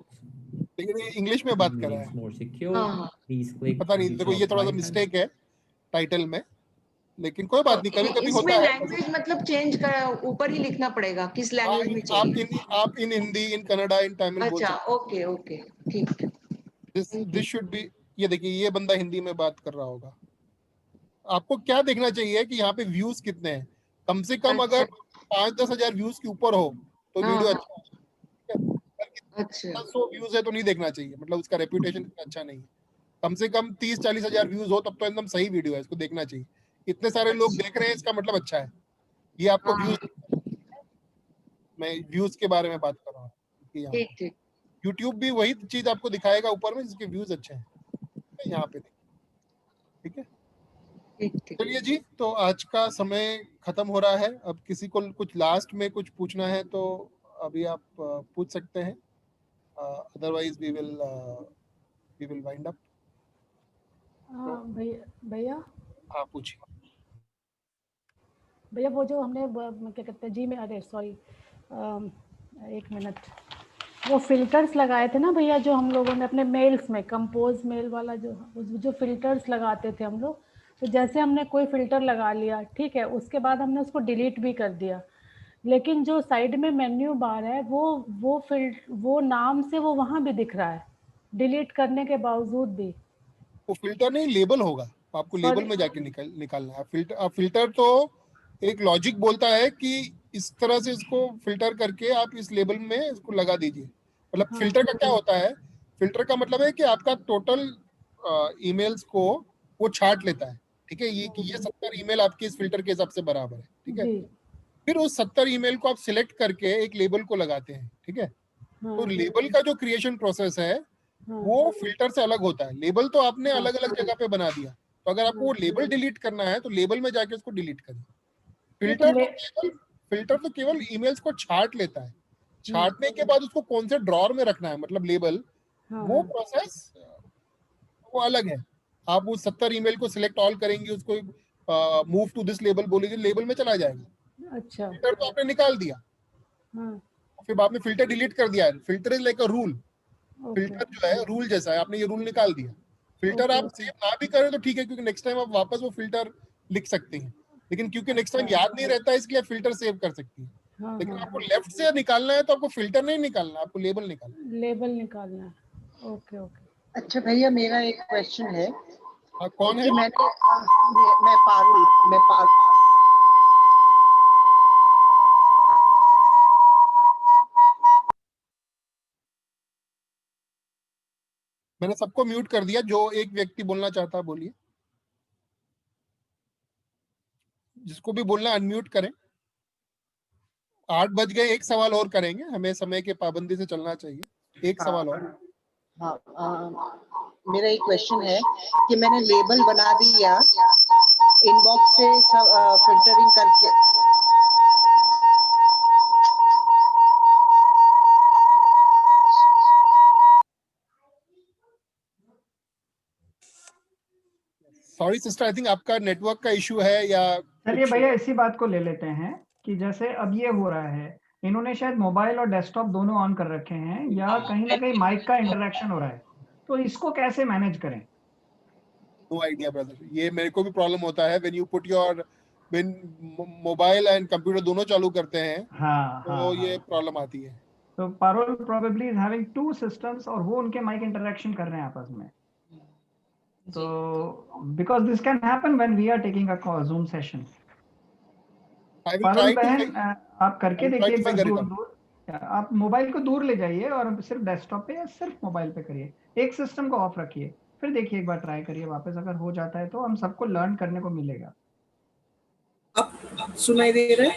लेकिन ये इंग्लिश में बात कर रहा है। More secure. Please click. पता नहीं, देखो ये थोड़ा सा मिस्टेक है टाइटल में, लेकिन कोई बात नहीं, कभी-कभी होता है। लैंग्वेज मतलब चेंज कर, ऊपर ही लिखना पड़ेगा किस लैंग्वेज में चाहिए। आप इन हिंदी, इन कन्नड़ा, इन तमिल बोल सकते हैं। अच्छा, ओके ओके, ठीक है। दिस शुड बी, ये देखिए ये बंदा हिंदी में बात कर रहा होगा। आपको क्या देखना चाहिए कि यहाँ पे व्यूज कितने हैं, कम से कम अगर 5-10 हजार व्यूज के ऊपर हो तो वीडियो अच्छा है। अच्छा, 100 व्यूज है तो नहीं देखना चाहिए, मतलब उसका रेपुटेशन इतना अच्छा नहीं है। कम से कम 30-40 हजार व्यूज हो तब तो एकदम सही वीडियो है, इसको देखना चाहिए। इतने सारे लोग देख रहे हैं इसका मतलब अच्छा है। ये आपको व्यूज, मैं व्यूज के बारे में बात कर रहा हूँ। ठीक ठीक। यूट्यूब भी वही चीज आपको दिखाएगा ऊपर में जिसके व्यूज अच्छे हैं, यहाँ पे ठीक है। चलिए जी, तो आज का समय खत्म हो रहा है। अब किसी को कुछ लास्ट में कुछ पूछना है तो अभी आप पूछ सकते हैं, otherwise we will wind up. भैया हाँ पूछिए। भैया वो जो हमने क्या कहते हैं जी में, अरे सॉरी, एक मिनट, वो फिल्टर्स लगाए थे ना भैया, जो हम लोगों ने अपने मेल्स में, कंपोज मेल वाला जो फिल्टर्स लगाते थे हम लोग, तो जैसे हमने कोई फिल्टर लगा लिया, ठीक है, उसके बाद हमने उसको डिलीट भी कर दिया, लेकिन जो साइड में मेन्यू बार है वो नाम से वो वहाँ भी दिख रहा है डिलीट करने के बावजूद भी। वो फिल्टर नहीं, लेबल होगा, आपको लेबल में जाके निकालना है। फिल्टर तो एक लॉजिक बोलता है कि इस तरह से इसको फिल्टर करके आप इस लेबल में इसको लगा दीजिए। मतलब फिल्टर का क्या होता है, फिल्टर का मतलब है कि आपका टोटल ईमेल्स को वो छांट लेता है, ठीक है। ये 70 ईमेल आपके इस फिल्टर के हिसाब से बराबर है, ठीक है। फिर उस 70 ईमेल को आप सिलेक्ट करके एक लेबल को लगाते हैं, ठीक है। तो लेबल का जो क्रिएशन प्रोसेस है वो फिल्टर से अलग होता है। लेबल तो आपने अलग अलग जगह पे बना दिया, तो अगर आपको वो लेबल डिलीट करना है तो लेबल में जाके उसको डिलीट करिए। फिल्टर तो केवल ईमेल्स को छांट लेता है, छांटने के बाद उसको कौन से ड्रॉर में रखना है, मतलब लेबल, वो प्रोसेस वो अलग है। आप उस 70 ईमेल को सिलेक्ट ऑल करेंगे, उसको मूव टू दिस लेबल बोलेंगे, लेबल में चला जाएगा। अच्छा, फिल्टर तो आपने निकाल दिया, फिर बाद में फिल्टर डिलीट कर दिया है। Filter is like a rule, filter जो है रूल जैसा है, आपने ये रूल निकाल दिया। फिल्टर आप सेव ना भी करें तो ठीक है, क्योंकि नेक्स्ट टाइम आप वापस वो फिल्टर लिख सकती हैं, लेकिन क्योंकि नेक्स्ट टाइम याद नहीं रहता है इसलिए फिल्टर सेव कर सकती है। लेकिन आपको लेफ्ट से निकालना है तो आपको फिल्टर नहीं निकालना, आपको लेबल निकालना है। लेबल निकालना है। Okay okay. अच्छा भैया, मेरा एक क्वेश्चन है। कौन है? मैं पारुल। मैंने सबको म्यूट कर दिया, जो एक व्यक्ति बोलना चाहता है बोलिए, जिसको भी बोलना अनम्यूट करें। 8 बज गए, एक सवाल और करेंगे, हमें समय के पाबंदी से चलना चाहिए। एक सवाल और। हाँ, मेरा एक क्वेश्चन है कि मैंने लेबल बना दिया इनबॉक्स से सब फिल्टरिंग करके। सॉरी सिस्टर, आई थिंक आपका नेटवर्क का इशू है या चलिए भैया इसी बात को ले लेते हैं कि जैसे अब ये हो रहा है, इन्होंने शायद मोबाइल और डेस्कटॉप दोनों ऑन कर रखे हैं या कहीं ना कहीं माइक का इंटरेक्शन हो रहा है, तो इसको कैसे मैनेज करें? नो आइडिया ब्रदर, ये मेरे को भी प्रॉब्लम होता है व्हेन मोबाइल एंड कंप्यूटर दोनों चालू करते हैं। तो ये प्रॉब्लम आती है। तो Parul probably is having 2 systems और वो उनके माइक इंटरेक्शन कर रहे हैं आपस में। तो because this can happen when we are taking a Zoom session. Parul बहन, आप करके देखिए एक बार दूर, आप मोबाइल को दूर ले जाइए और सिर्फ डेस्कटॉप पे या सिर्फ मोबाइल पे करिए, एक सिस्टम को ऑफ रखिए, फिर देखिए एक बार ट्राई करिए वापस, अगर हो जाता है तो हम सबको लर्न करने को मिलेगा। अब सुनाई दे रहा है?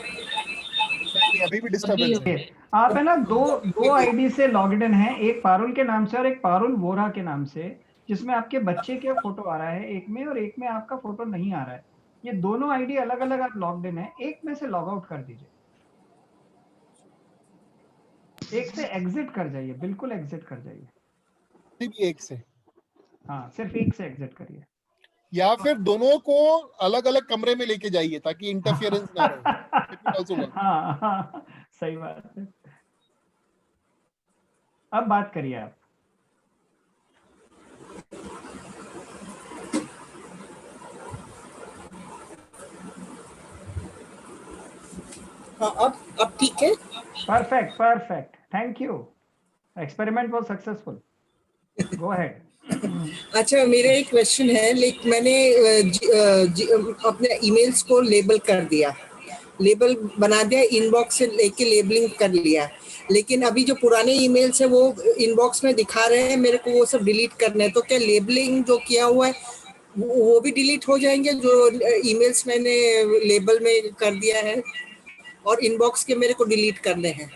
अभी भी डिस्टर्बेंस है। आप है ना दो आईडी से लॉग्ड इन है, एक पारुल के नाम से और एक पारुल वोरा के नाम से, जिसमें आपके बच्चे के फोटो आ रहा है एक में और एक में आपका फोटो नहीं आ रहा है। ये दोनों आईडी अलग अलग आप लॉग्ड इन है, एक में से लॉग आउट कर दीजिए, एक से एग्जिट कर जाइए, बिल्कुल एग्जिट कर जाइए। सिर्फ एक से? हाँ, सिर्फ एक से एग्जिट करिए। या फिर दोनों को अलग अलग कमरे में लेके जाइए ताकि इंटरफेरेंस ना रहे। हाँ, सही बात है। अब बात करिए आप। अब ठीक है? Perfect, thank you, experiment was successful, go ahead. अच्छा, मेरा एक क्वेश्चन है। मैंने अपने ईमेल्स को लेबल कर दिया, लेबल बना दिया, इनबॉक्स से लेके लेबलिंग कर लिया, लेकिन अभी जो पुराने ईमेल्स है वो इनबॉक्स में दिखा रहे हैं, मेरे को वो सब डिलीट करने हैं। तो क्या लेबलिंग जो किया हुआ है वो भी डिलीट हो जाएंगे, जो ईमेल्स मैंने लेबल में कर दिया है, और इनबॉक्स के मेरे को डिलीट करने हैं?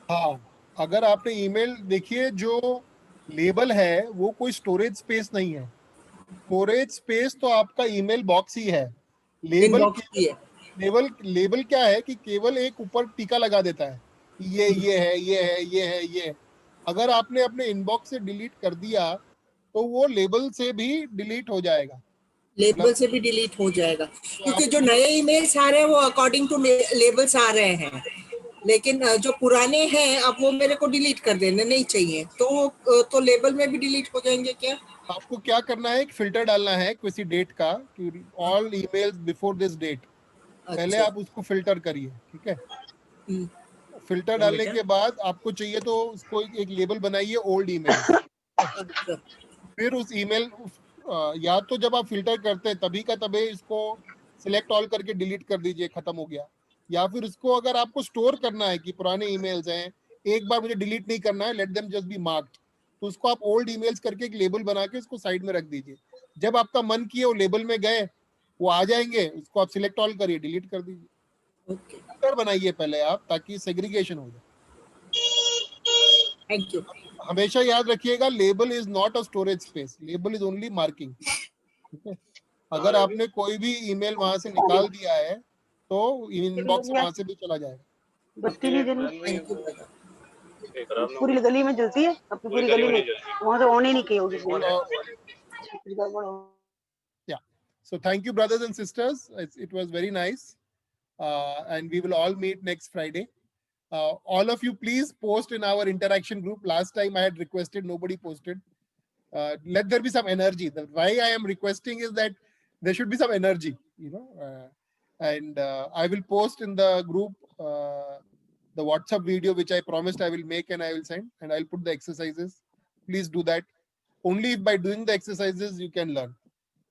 हाँ, अगर आपने ईमेल देखिए, जो लेबल है वो कोई स्टोरेज स्पेस नहीं है। स्टोरेज स्पेस तो आपका ईमेल बॉक्स ही है। लेबल क्या है कि केवल एक ऊपर टीका लगा देता है, ये है। अगर आपने अपने इनबॉक्स से डिलीट कर दिया तो वो लेबल से भी डिलीट हो जाएगा। लेबल से भी डिलीट हो जाएगा, क्योंकि जो नए ईमेल्स आ रहे हैं वो अकॉर्डिंग टू लेबल्स आ रहे हैं, लेकिन जो पुराने हैं अब वो मेरे को डिलीट कर देने नहीं चाहिए, तो लेबल में भी डिलीट हो जाएंगे क्या? आपको क्या करना है, एक फिल्टर डालना है किसी डेट का, all emails before this date. पहले आप उसको फिल्टर करिए, ठीक है? फिल्टर डालने के बाद आपको चाहिए तो उसको एक लेबल बनाइए, ओल्ड ईमेल। फिर उस ईमेल, या तो जब आप फिल्टर करते हैं तभी का तभी इसको सिलेक्ट ऑल करके डिलीट कर दीजिए, खत्म हो गया। या फिर इसको अगर आपको स्टोर करना है कि पुराने ईमेल्स हैं, एक बार मुझे डिलीट नहीं करना है, let them just be marked, तो उसको आप ओल्ड ईमेल्स करके एक लेबल बना के उसको साइड में रख दीजिए। जब आपका मन किए वो लेबल में गए, वो आ जाएंगे, उसको आप सिलेक्ट ऑल करिए, डिलीट कर दीजिए। फिल्टर बनाइए पहले आप, ताकि सेग्रीगेशन हो जाए। Thank you. हमेशा याद रखिएगा, label is not a storage space, label is only marking, ठीक है? अगर आपने कोई भी ईमेल वहां से निकाल दिया है तो इनबॉक्स वहां से भी चला जाएगा। बत्ती नहीं जली, पूरी गली में जलती है, अपनी पूरी गली में, वहां से ऑन ही नहीं की होगी। Yeah, so thank you brothers and sisters, it was very nice, and we will all meet next Friday. All of you please post in our interaction group. Last time I had requested, nobody posted. Let there be some energy. Why I am requesting is that there should be some energy, and I will post in the group the WhatsApp video which I promised I will make and I will send, and I'll put the exercises. Please do that. Only by doing the exercises you can learn.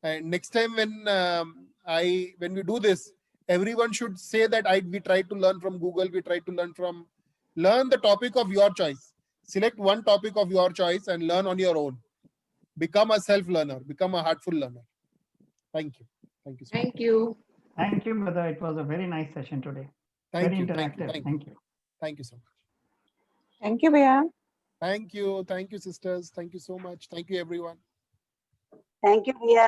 And next time when we do this, everyone should say that we tried to learn from Google, we tried to learn the topic of your choice. Select one topic of your choice and learn on your own. Become a self-learner, become a heartful learner. Thank you. Thank you so much. Thank you. Thank you, brother. It was a very nice session today. Very interactive. Thank you. Thank you so much. Thank you, Bhaiya. Thank you. Thank you, sisters. Thank you so much. Thank you, everyone. Thank you, Bhaiya.